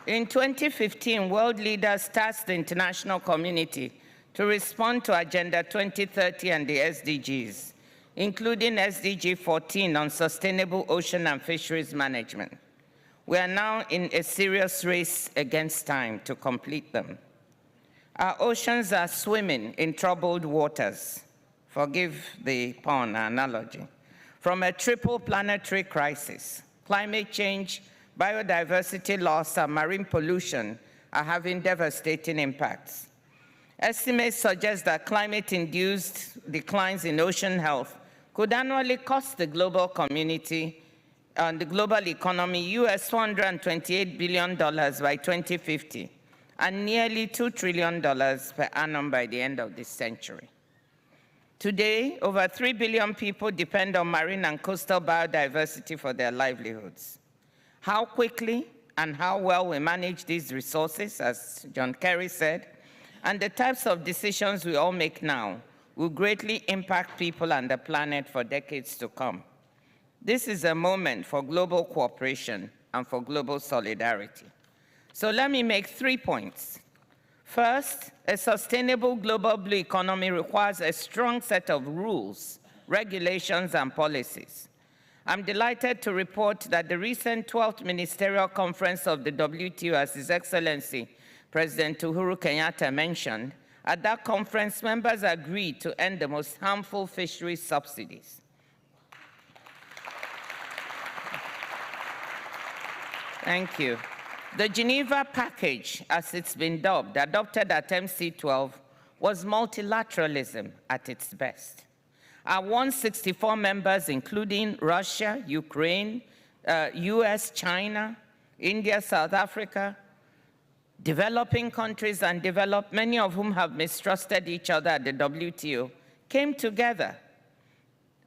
In 2015, world leaders tasked the international community to respond to Agenda 2030 and the SDGs, including SDG 14 on sustainable ocean and fisheries management. We are now in a serious race against time to complete them. Our oceans are swimming in troubled waters, forgive the pun analogy, from a triple planetary crisis. Climate change, biodiversity loss, and marine pollution are having devastating impacts. Estimates suggest that climate-induced declines in ocean health could annually cost the global community on the global economy, US $428 billion by 2050, and nearly $2 trillion per annum by the end of this century. Today, over 3 billion people depend on marine and coastal biodiversity for their livelihoods. How quickly and how well we manage these resources, as John Kerry said, and the types of decisions we all make now will greatly impact people and the planet for decades to come. This is a moment for global cooperation and for global solidarity. So let me make 3 points. First, a sustainable global blue economy requires a strong set of rules, regulations, and policies. I'm delighted to report that the recent 12th Ministerial Conference of the WTO, as His Excellency President Uhuru Kenyatta mentioned, at that conference, members agreed to end the most harmful fisheries subsidies. Thank you. The Geneva package, as it's been dubbed, adopted at MC12, was multilateralism at its best. Our 164 members, including Russia, Ukraine, US, China, India, South Africa, developing countries and developed, many of whom have mistrusted each other at the WTO, came together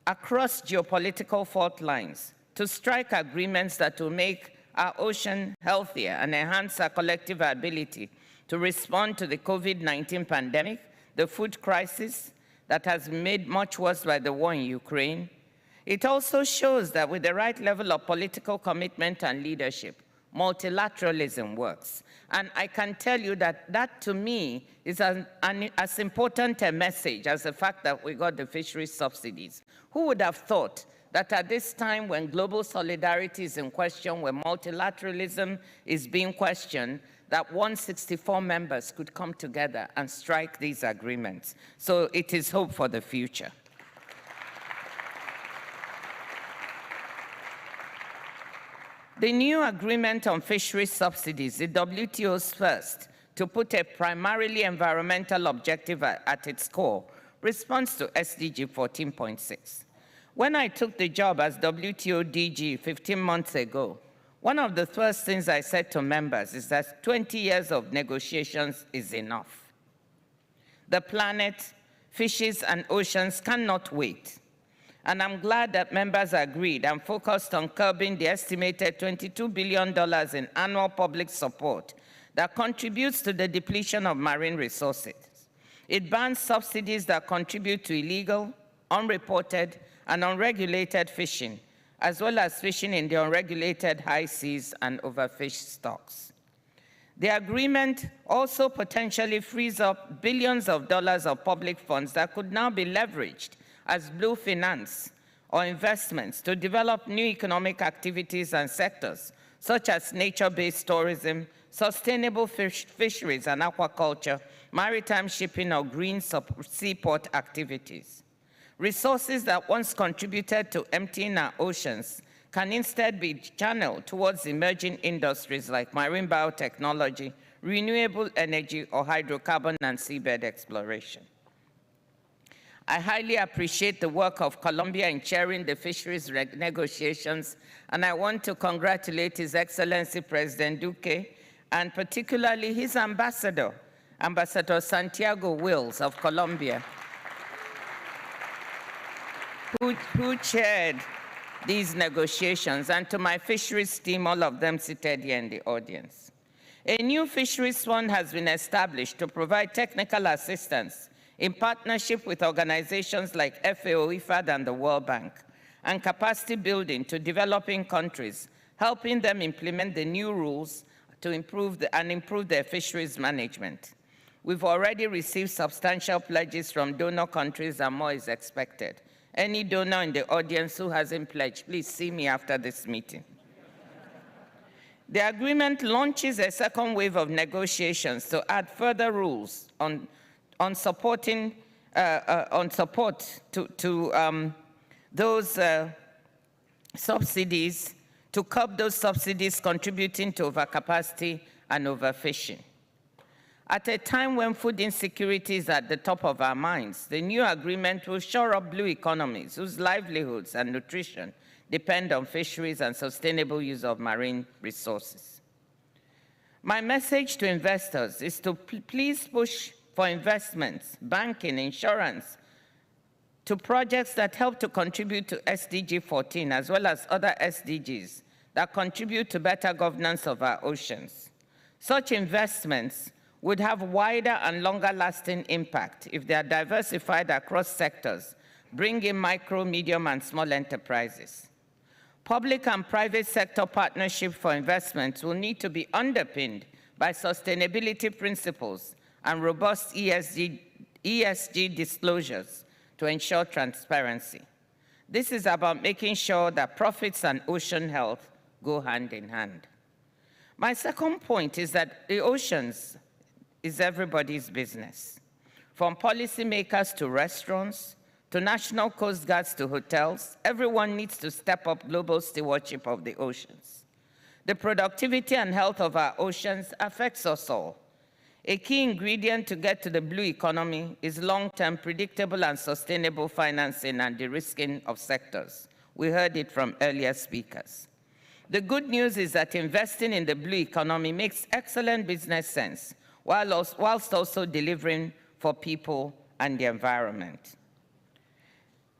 across geopolitical fault lines to strike agreements that will make our ocean healthier and enhance our collective ability to respond to the COVID-19 pandemic, the food crisis that has been made much worse by the war in Ukraine. It also shows that with the right level of political commitment and leadership, multilateralism works. And I can tell you that that, to me, is as important a message as the fact that we got the fisheries subsidies. Who would have thought that at this time when global solidarity is in question, when multilateralism is being questioned, that 164 members could come together and strike these agreements. So it is hope for the future. The new agreement on fisheries subsidies, the WTO's first to put a primarily environmental objective at its core, responds to SDG 14.6. When I took the job as WTO DG 15 months ago, one of the first things I said to members is that 20 years of negotiations is enough. The planet, fishes, and oceans cannot wait. And I'm glad that members agreed and focused on curbing the estimated $22 billion in annual public support that contributes to the depletion of marine resources. It bans subsidies that contribute to illegal, unreported, and unregulated fishing, as well as fishing in the unregulated high seas and overfished stocks. The agreement also potentially frees up billions of dollars of public funds that could now be leveraged as blue finance or investments to develop new economic activities and sectors, such as nature-based tourism, sustainable fisheries and aquaculture, maritime shipping, or green seaport activities. Resources that once contributed to emptying our oceans can instead be channeled towards emerging industries like marine biotechnology, renewable energy, or hydrocarbon and seabed exploration. I highly appreciate the work of Colombia in chairing the fisheries negotiations, and I want to congratulate His Excellency President Duque, and particularly his ambassador, Ambassador Santiago Wills of Colombia, who chaired these negotiations, and to my fisheries team, all of them seated here in the audience. A new fisheries fund has been established to provide technical assistance in partnership with organizations like FAO, IFAD, and the World Bank, and capacity building to developing countries, helping them implement the new rules to improve their fisheries management. We've already received substantial pledges from donor countries, and more is expected. Any donor in the audience who hasn't pledged, please see me after this meeting. The agreement launches a second wave of negotiations to add further rules on support to those subsidies, to curb those subsidies contributing to overcapacity and overfishing. At a time when food insecurity is at the top of our minds, the new agreement will shore up blue economies whose livelihoods and nutrition depend on fisheries and sustainable use of marine resources. My message to investors is to please push for investments, banking, insurance, to projects that help to contribute to SDG 14, as well as other SDGs that contribute to better governance of our oceans. Such investments would have wider and longer-lasting impact if they are diversified across sectors, bringing micro, medium, and small enterprises. Public and private sector partnerships for investments will need to be underpinned by sustainability principles and robust ESG disclosures to ensure transparency. This is about making sure that profits and ocean health go hand in hand. My second point is that the oceans is everybody's business, from policymakers to restaurants, to national coast guards to hotels. Everyone needs to step up global stewardship of the oceans. The productivity and health of our oceans affects us all. A key ingredient to get to the blue economy is long-term, predictable, and sustainable financing and de-risking of sectors. We heard it from earlier speakers. The good news is that investing in the blue economy makes excellent business sense, whilst also delivering for people and the environment.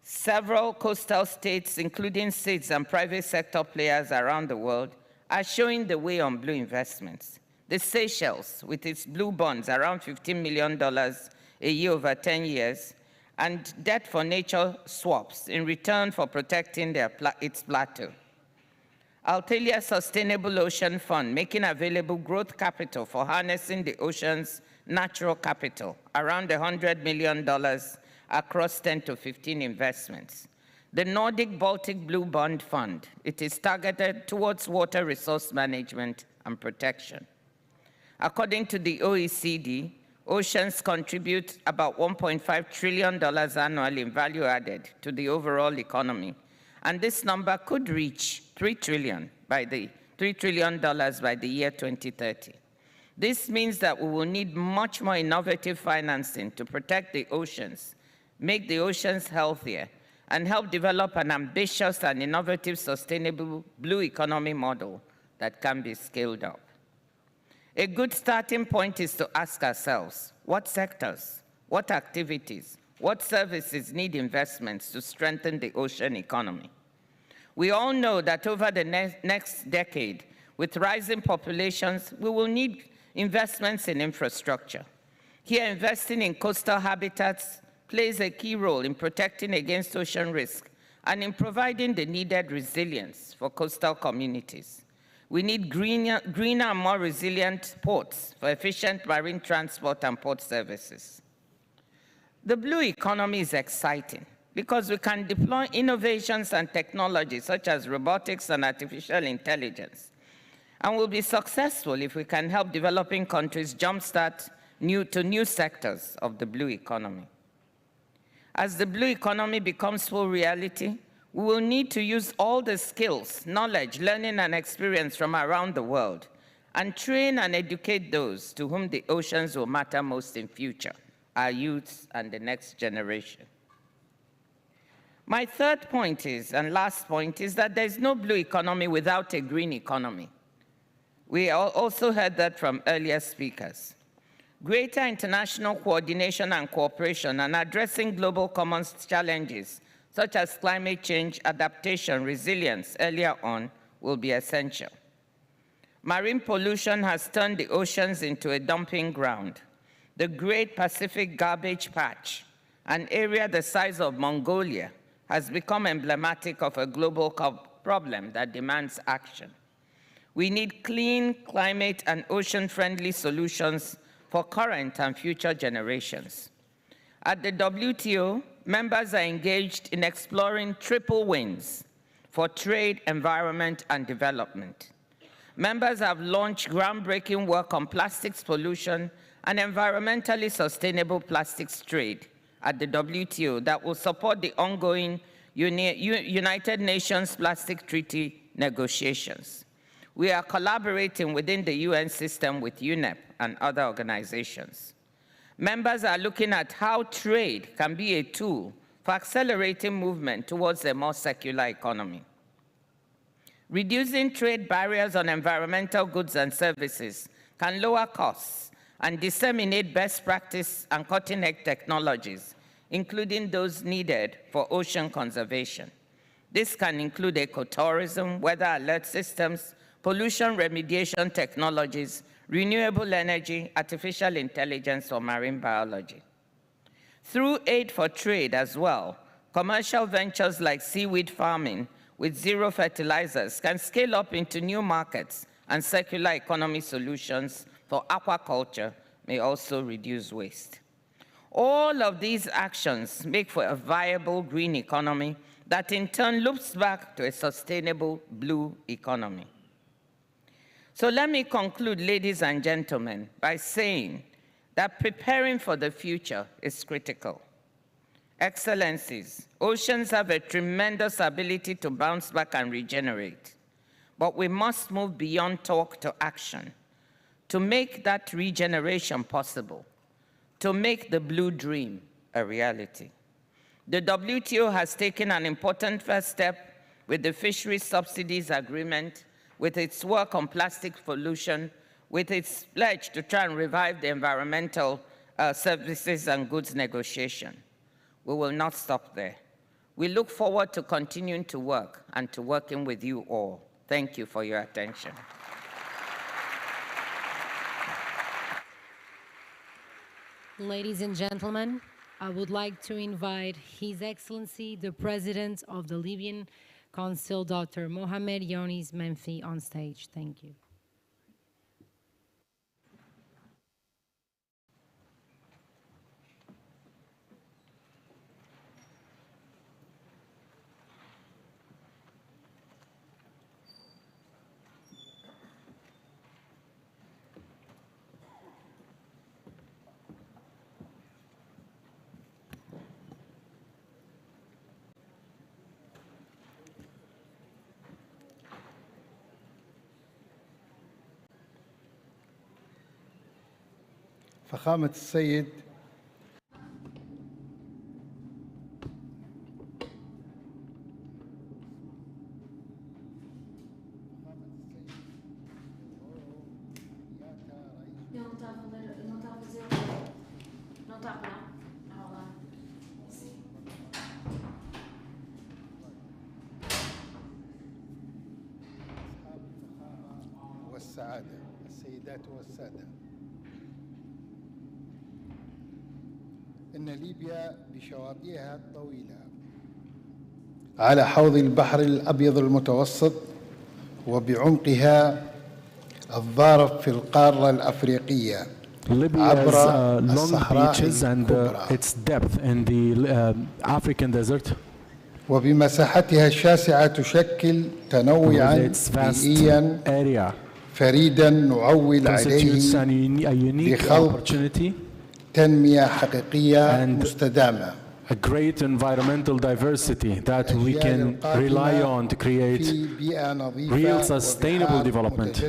Several coastal states, including states and private sector players around the world, are showing the way on blue investments. The Seychelles, with its blue bonds, around $15 million a year over 10 years, and debt for nature swaps in return for protecting its plateau. Altalia Sustainable Ocean Fund, making available growth capital for harnessing the ocean's natural capital, around $100 million across 10 to 15 investments. The Nordic Baltic Blue Bond Fund, it is targeted towards water resource management and protection. According to the OECD, oceans contribute about $1.5 trillion annually in value added to the overall economy. And this number could reach $3 trillion by the year 2030. This means that we will need much more innovative financing to protect the oceans, make the oceans healthier, and help develop an ambitious and innovative sustainable blue economy model that can be scaled up. A good starting point is to ask ourselves, what sectors, what activities, what services need investments to strengthen the ocean economy? We all know that over the next decade, with rising populations, we will need investments in infrastructure. Here, investing in coastal habitats plays a key role in protecting against ocean risk and in providing the needed resilience for coastal communities. We need greener and more resilient ports for efficient marine transport and port services. The blue economy is exciting because we can deploy innovations and technologies such as robotics and artificial intelligence. And we'll be successful if we can help developing countries jumpstart new sectors of the blue economy. As the blue economy becomes full reality, we will need to use all the skills, knowledge, learning, and experience from around the world and train and educate those to whom the oceans will matter most in future, our youths and the next generation. My third point is, and last point, is that there's no blue economy without a green economy. We also heard that from earlier speakers. Greater international coordination and cooperation and addressing global commons challenges, such as climate change, adaptation, resilience, earlier on, will be essential. Marine pollution has turned the oceans into a dumping ground. The Great Pacific Garbage Patch, an area the size of Mongolia, has become emblematic of a global problem that demands action. We need clean, climate, and ocean-friendly solutions for current and future generations. At the WTO, members are engaged in exploring triple wins for trade, environment, and development. Members have launched groundbreaking work on plastics pollution and environmentally sustainable plastics trade at the WTO that will support the ongoing United Nations Plastic Treaty negotiations. We are collaborating within the UN system with UNEP and other organizations. Members are looking at how trade can be a tool for accelerating movement towards a more secular economy. Reducing trade barriers on environmental goods and services can lower costs and disseminate best practice and cutting-edge technologies, including those needed for ocean conservation. This can include ecotourism, weather alert systems, pollution remediation technologies, renewable energy, artificial intelligence, or marine biology. Through aid for trade as well, commercial ventures like seaweed farming with zero fertilizers can scale up into new markets, and circular economy solutions for aquaculture may also reduce waste. All of these actions make for a viable green economy that in turn loops back to a sustainable blue economy. So let me conclude, ladies and gentlemen, by saying that preparing for the future is critical. Excellencies, oceans have a tremendous ability to bounce back and regenerate, but we must move beyond talk to action to make that regeneration possible, to make the blue dream a reality. The WTO has taken an important first step with the Fisheries Subsidies Agreement, with its work on plastic pollution, with its pledge to try and revive the environmental services and goods negotiation. We will not stop there. We look forward to continuing to work and to working with you all. Thank you for your attention. Ladies and gentlemen, I would like to invite His Excellency, the President of the Libyan Council, Dr. Mohamed Yonis Menfi, on stage. Thank you. فخامة السيد والسعادة، السيدات والسادة، إن ليبيا بشواطئها الطويلة على حوض البحر الأبيض المتوسط وبعمقها الضارب في القارة الأفريقية Libya's long beaches and its depth in the African desert, وبمساحتها الشاسعة تشكل تنوعاً بيئياً فريداً نعول عليه لخلق تنمية حقيقية مستدامة. a great environmental diversity that we can rely on to create real sustainable development,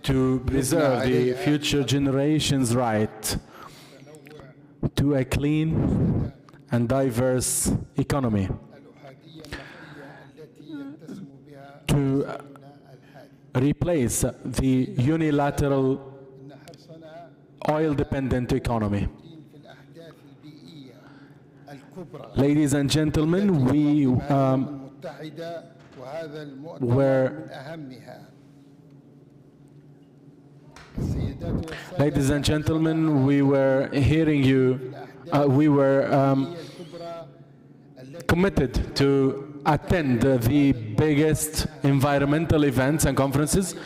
to preserve the future generations' right to a clean and diverse economy, to replace the unilateral oil-dependent economy. Ladies and gentlemen, we were hearing you, we were committed to attend the biggest environmental events and conferences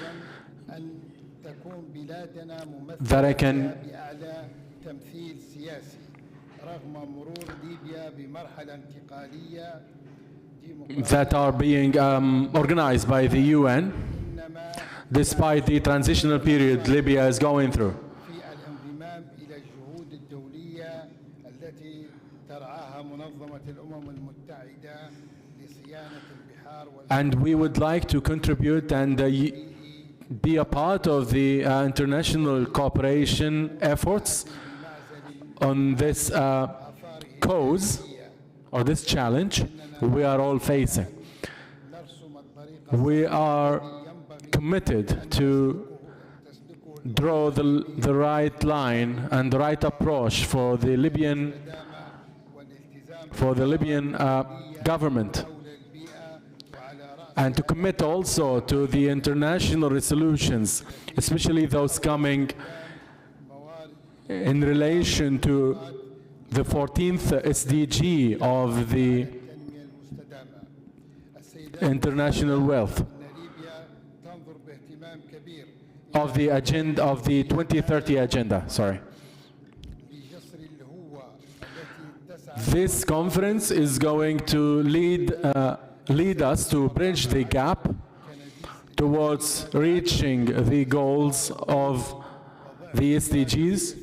that I can that are being organized by the UN, despite the transitional period Libya is going through. And we would like to contribute and be a part of the international cooperation efforts on this cause or this challenge we are all facing. we are committed to draw the right line and the right approach for the Libyan government, and to commit also to the international resolutions, especially those coming in relation to the 14th SDG of the international wealth, of the agenda, of the 2030 agenda, sorry. This conference is going to lead us to bridge the gap towards reaching the goals of the SDGs,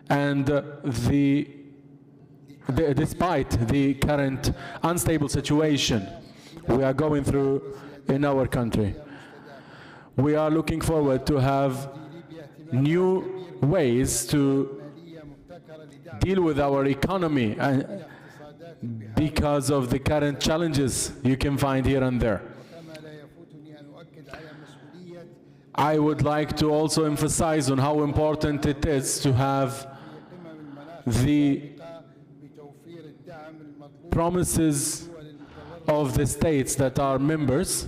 and despite the current unstable situation we are going through in our country. We are looking forward to have new ways to deal with our economy because of the current challenges you can find here and there. I would like to also emphasize on how important it is to have the promises of the states that are members,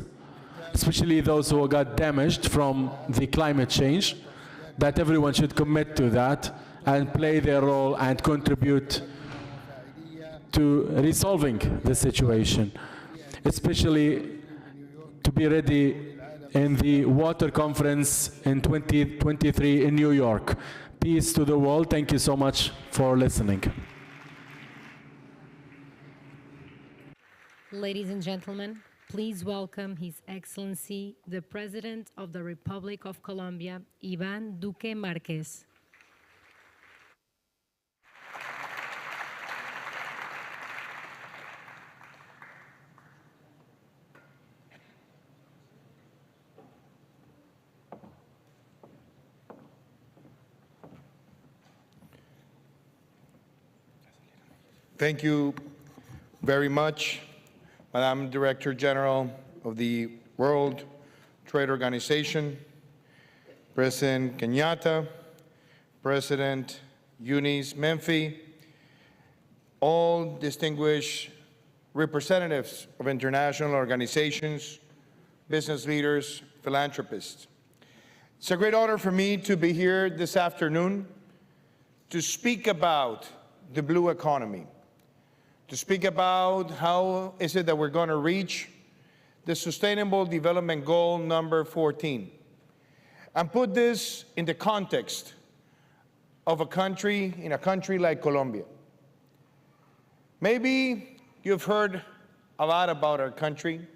especially those who got damaged from the climate change, that everyone should commit to that and play their role and contribute to resolving the situation, especially to be ready in the water conference in 2023 in New York. Peace to the world. Thank you so much for listening. Ladies and gentlemen, please welcome His Excellency, the President of the Republic of Colombia, Iván Duque Márquez. Thank you very much, Madam Director General of the World Trade Organization, President Kenyatta, President Eunice Menfi, all distinguished representatives of international organizations, business leaders, philanthropists. It's a great honor for me to be here this afternoon to speak about the blue economy, to speak about how is it that we're going to reach the Sustainable Development Goal number 14, and put this in the context of a country like Colombia. Maybe you've heard a lot about our country,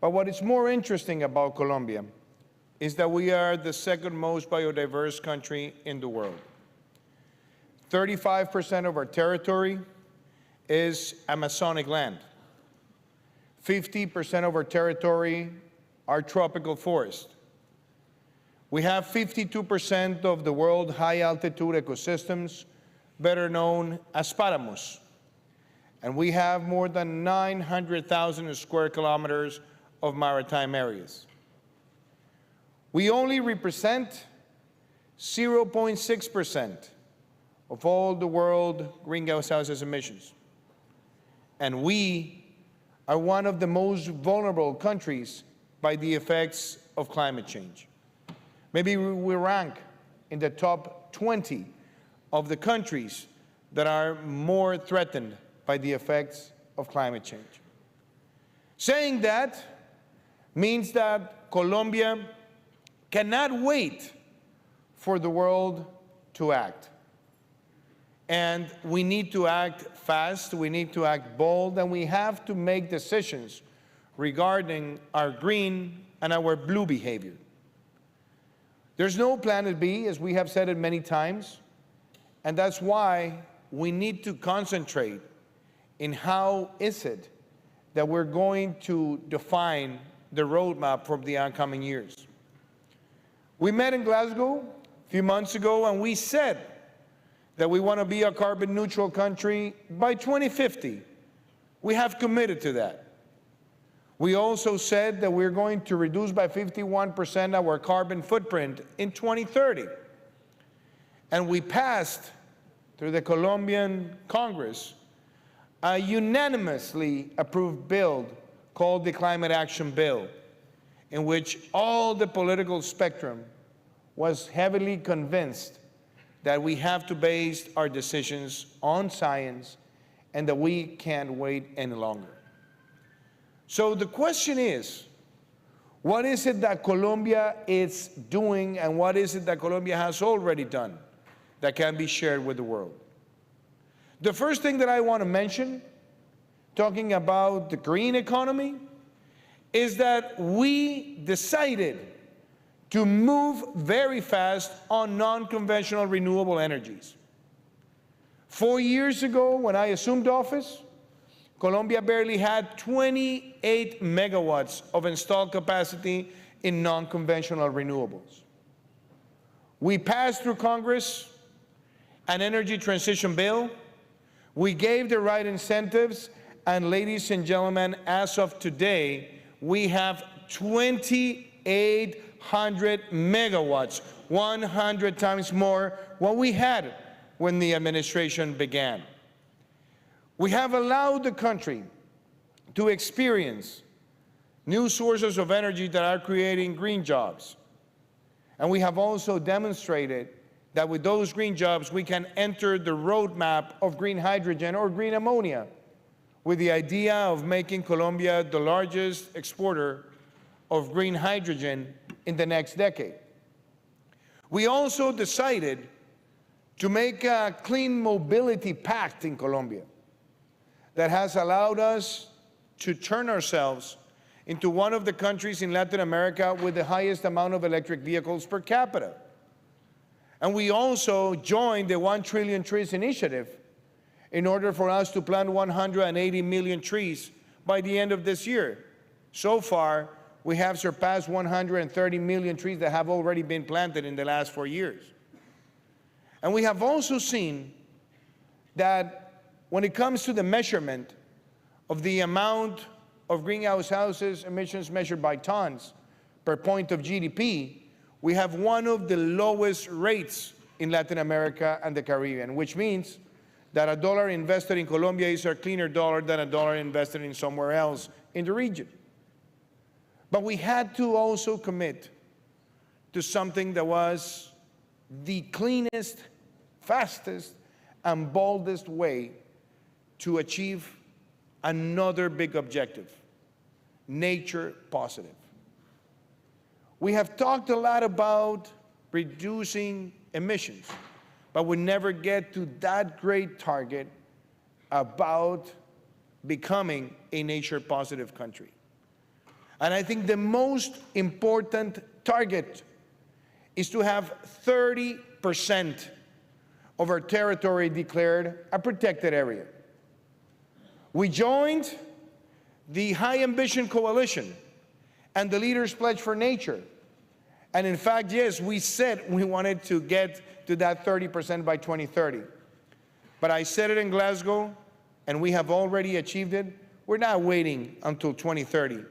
but what is more interesting about Colombia is that we are the second most biodiverse country in the world. 35% of our territory is Amazonic land. 50% of our territory are tropical forest. We have 52% of the world's high-altitude ecosystems, better known as páramos. And we have more than 900,000 square kilometers of maritime areas. We only represent 0.6% of all the world greenhouse gas emissions. And we are one of the most vulnerable countries by the effects of climate change. Maybe we rank in the top 20 of the countries that are more threatened by the effects of climate change. Saying that means that Colombia cannot wait for the world to act. And we need to act fast, we need to act bold, and we have to make decisions regarding our green and our blue behavior. There's no planet B, as we have said it many times, and that's why we need to concentrate in how is it that we're going to define the roadmap for the oncoming years. We met in Glasgow a few months ago, and we said that we want to be a carbon neutral country by 2050. We have committed to that. We also said that we're going to reduce by 51% our carbon footprint in 2030. And we passed, through the Colombian Congress, a unanimously approved bill called the Climate Action Bill, in which all the political spectrum was heavily convinced that we have to base our decisions on science and that we can't wait any longer. So the question is, what is it that Colombia is doing and what is it that Colombia has already done that can be shared with the world? The first thing that I want to mention, talking about the green economy, is that we decided to move very fast on non-conventional renewable energies. 4 years ago, when I assumed office, Colombia barely had 28 megawatts of installed capacity in non-conventional renewables. We passed through Congress an energy transition bill. We gave the right incentives, and ladies and gentlemen, as of today, we have 2,800 megawatts, 100 times more what we had when the administration began. We have allowed the country to experience new sources of energy that are creating green jobs. And we have also demonstrated that with those green jobs, we can enter the roadmap of green hydrogen or green ammonia, with the idea of making Colombia the largest exporter of green hydrogen in the next decade. We also decided to make a clean mobility pact in Colombia that has allowed us to turn ourselves into one of the countries in Latin America with the highest amount of electric vehicles per capita. And we also joined the 1 Trillion Trees Initiative in order for us to plant 180 million trees by the end of this year. So far, we have surpassed 130 million trees that have already been planted in the last 4 years. And we have also seen that when it comes to the measurement of the amount of greenhouse gases emissions measured by tons per point of GDP, we have one of the lowest rates in Latin America and the Caribbean, which means that a dollar invested in Colombia is a cleaner dollar than a dollar invested in somewhere else in the region. But we had to also commit to something that was the cleanest, fastest, and boldest way to achieve another big objective: nature positive. We have talked a lot about reducing emissions, but we never get to that great target about becoming a nature positive country. And I think the most important target is to have 30% of our territory declared a protected area. We joined the High Ambition Coalition and the Leaders Pledge for Nature. And in fact, yes, we said we wanted to get to that 30% by 2030. But I said it in Glasgow, and we have already achieved it. We're not waiting until 2030.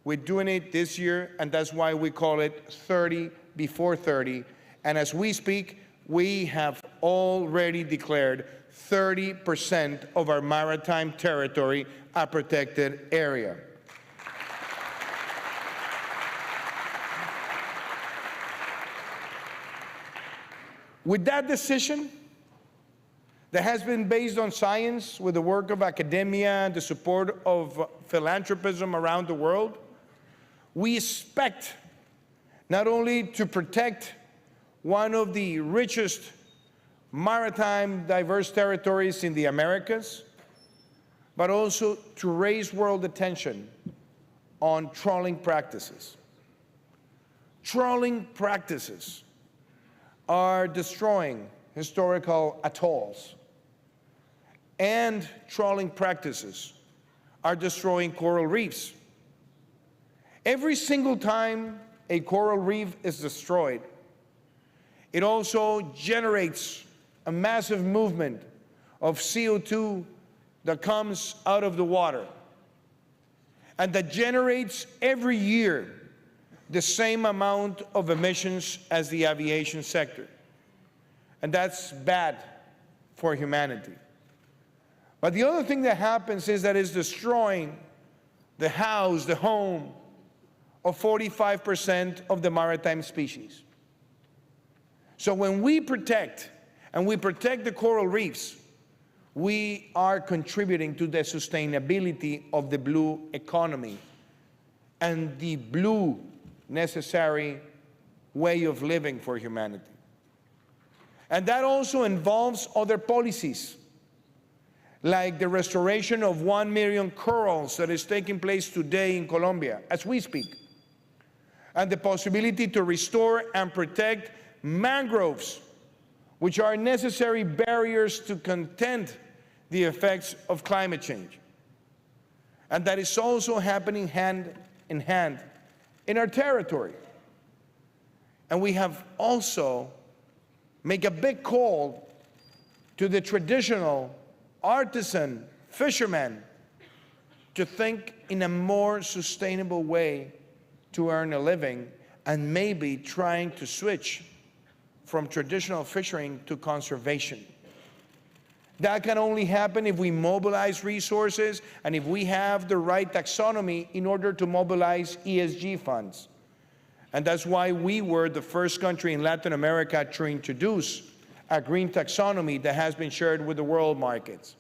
We're doing it this year, and that's why we call it 30 before 30. And as we speak, we have already declared 30% of our maritime territory a protected area. With that decision that has been based on science, with the work of academia and the support of philanthropism around the world, we expect not only to protect one of the richest maritime diverse territories in the Americas, but also to raise world attention on trawling practices. Trawling practices are destroying historical atolls, and trawling practices are destroying coral reefs. Every single time a coral reef is destroyed, it also generates a massive movement of CO2 that comes out of the water. and that generates every year the same amount of emissions as the aviation sector. And that's bad for humanity. But the other thing that happens is that it's destroying the house, the home of 45% of the maritime species. So when we protect, and we protect the coral reefs, we are contributing to the sustainability of the blue economy and the blue necessary way of living for humanity. And that also involves other policies, like the restoration of 1 million corals that is taking place today in Colombia as we speak, and the possibility to restore and protect mangroves, which are necessary barriers to contend the effects of climate change. And that is also happening hand in hand in our territory. And we have also made a big call to the traditional artisan fishermen to think in a more sustainable way to earn a living, and maybe trying to switch from traditional fishing to conservation. That can only happen if we mobilize resources and if we have the right taxonomy in order to mobilize ESG funds. And that's why we were the first country in Latin America to introduce a green taxonomy that has been shared with the world markets.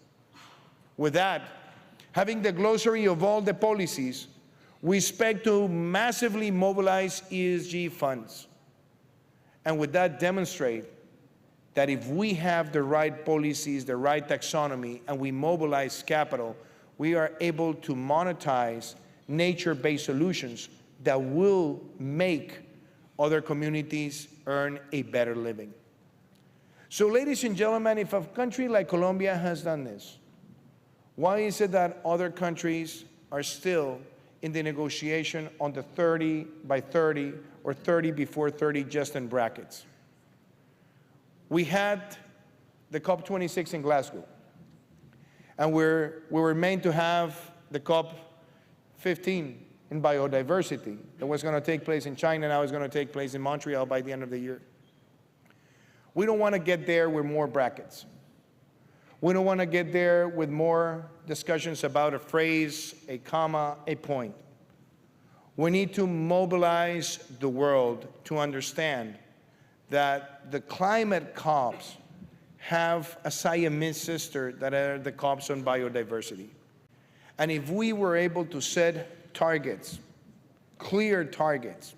With that, having the glossary of all the policies, we expect to massively mobilize ESG funds. And with that, demonstrate that if we have the right policies, the right taxonomy, and we mobilize capital, we are able to monetize nature-based solutions that will make other communities earn a better living. So, ladies and gentlemen, if a country like Colombia has done this, why is it that other countries are still in the negotiation on the 30 by 30 or 30 before 30 just in brackets? We had the COP26 in Glasgow, and we were meant to have the COP15 in biodiversity that was going to take place in China, now it's going to take place in Montreal by the end of the year. We don't want to get there with more brackets. We don't want to get there with more discussions about a phrase, a comma, a point. We need to mobilize the world to understand that the climate COPs have a Siamese sister that are the COPs on biodiversity. And if we were able to set targets, clear targets,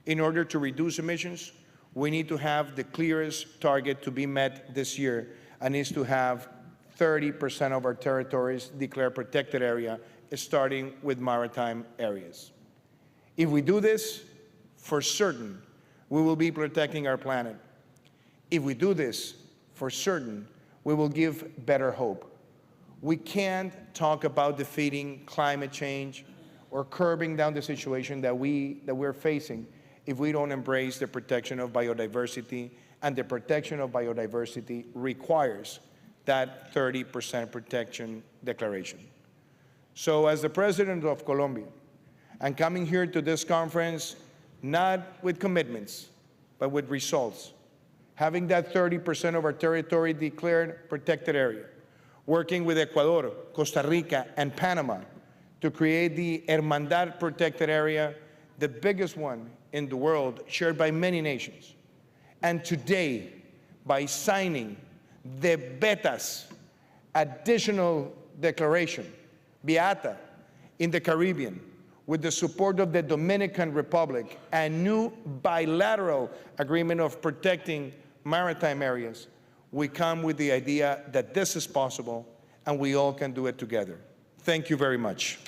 in order to reduce emissions, we need to have the clearest target to be met this year, and is to have 30% of our territories declared protected area, starting with maritime areas. If we do this, for certain, we will be protecting our planet. If we do this, for certain, we will give better hope. We can't talk about defeating climate change or curbing down the situation that we're facing if we don't embrace the protection of biodiversity, and the protection of biodiversity requires that 30% protection declaration. So as the President of Colombia, I'm coming here to this conference not with commitments, but with results. Having that 30% of our territory declared protected area, working with Ecuador, Costa Rica, and Panama to create the Hermandad protected area, the biggest one in the world, shared by many nations. And today, by signing the Betas additional declaration, Beata, in the Caribbean, with the support of the Dominican Republic, a new bilateral agreement of protecting maritime areas, we come with the idea that this is possible and we all can do it together. Thank you very much.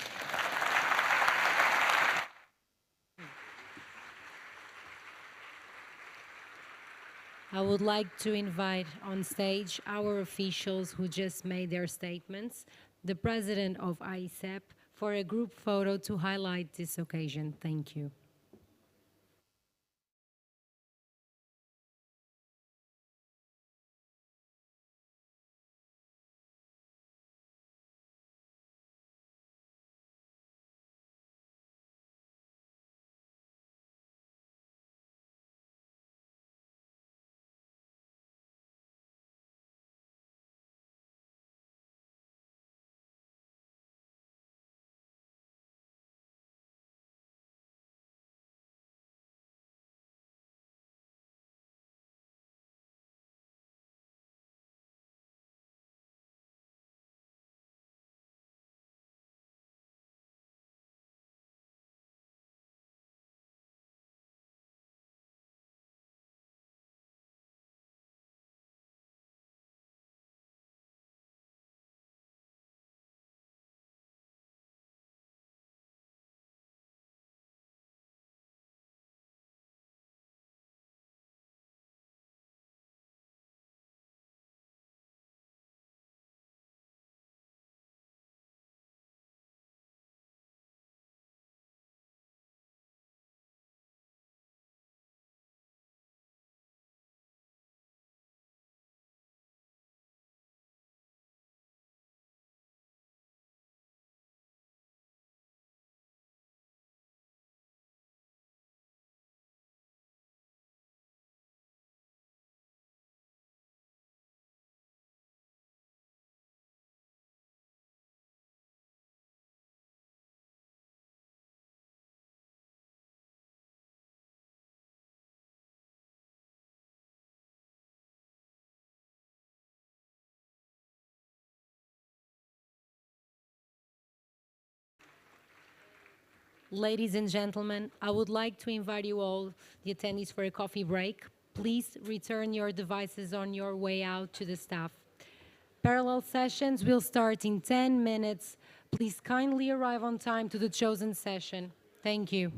I would like to invite on stage our officials who just made their statements, the President of ICEP, for a group photo to highlight this occasion. Thank you. Ladies and gentlemen, I would like to invite you all, the attendees, for a coffee break. Please return your devices on your way out to the staff. Parallel sessions will start in 10 minutes. Please kindly arrive on time to the chosen session. Thank you.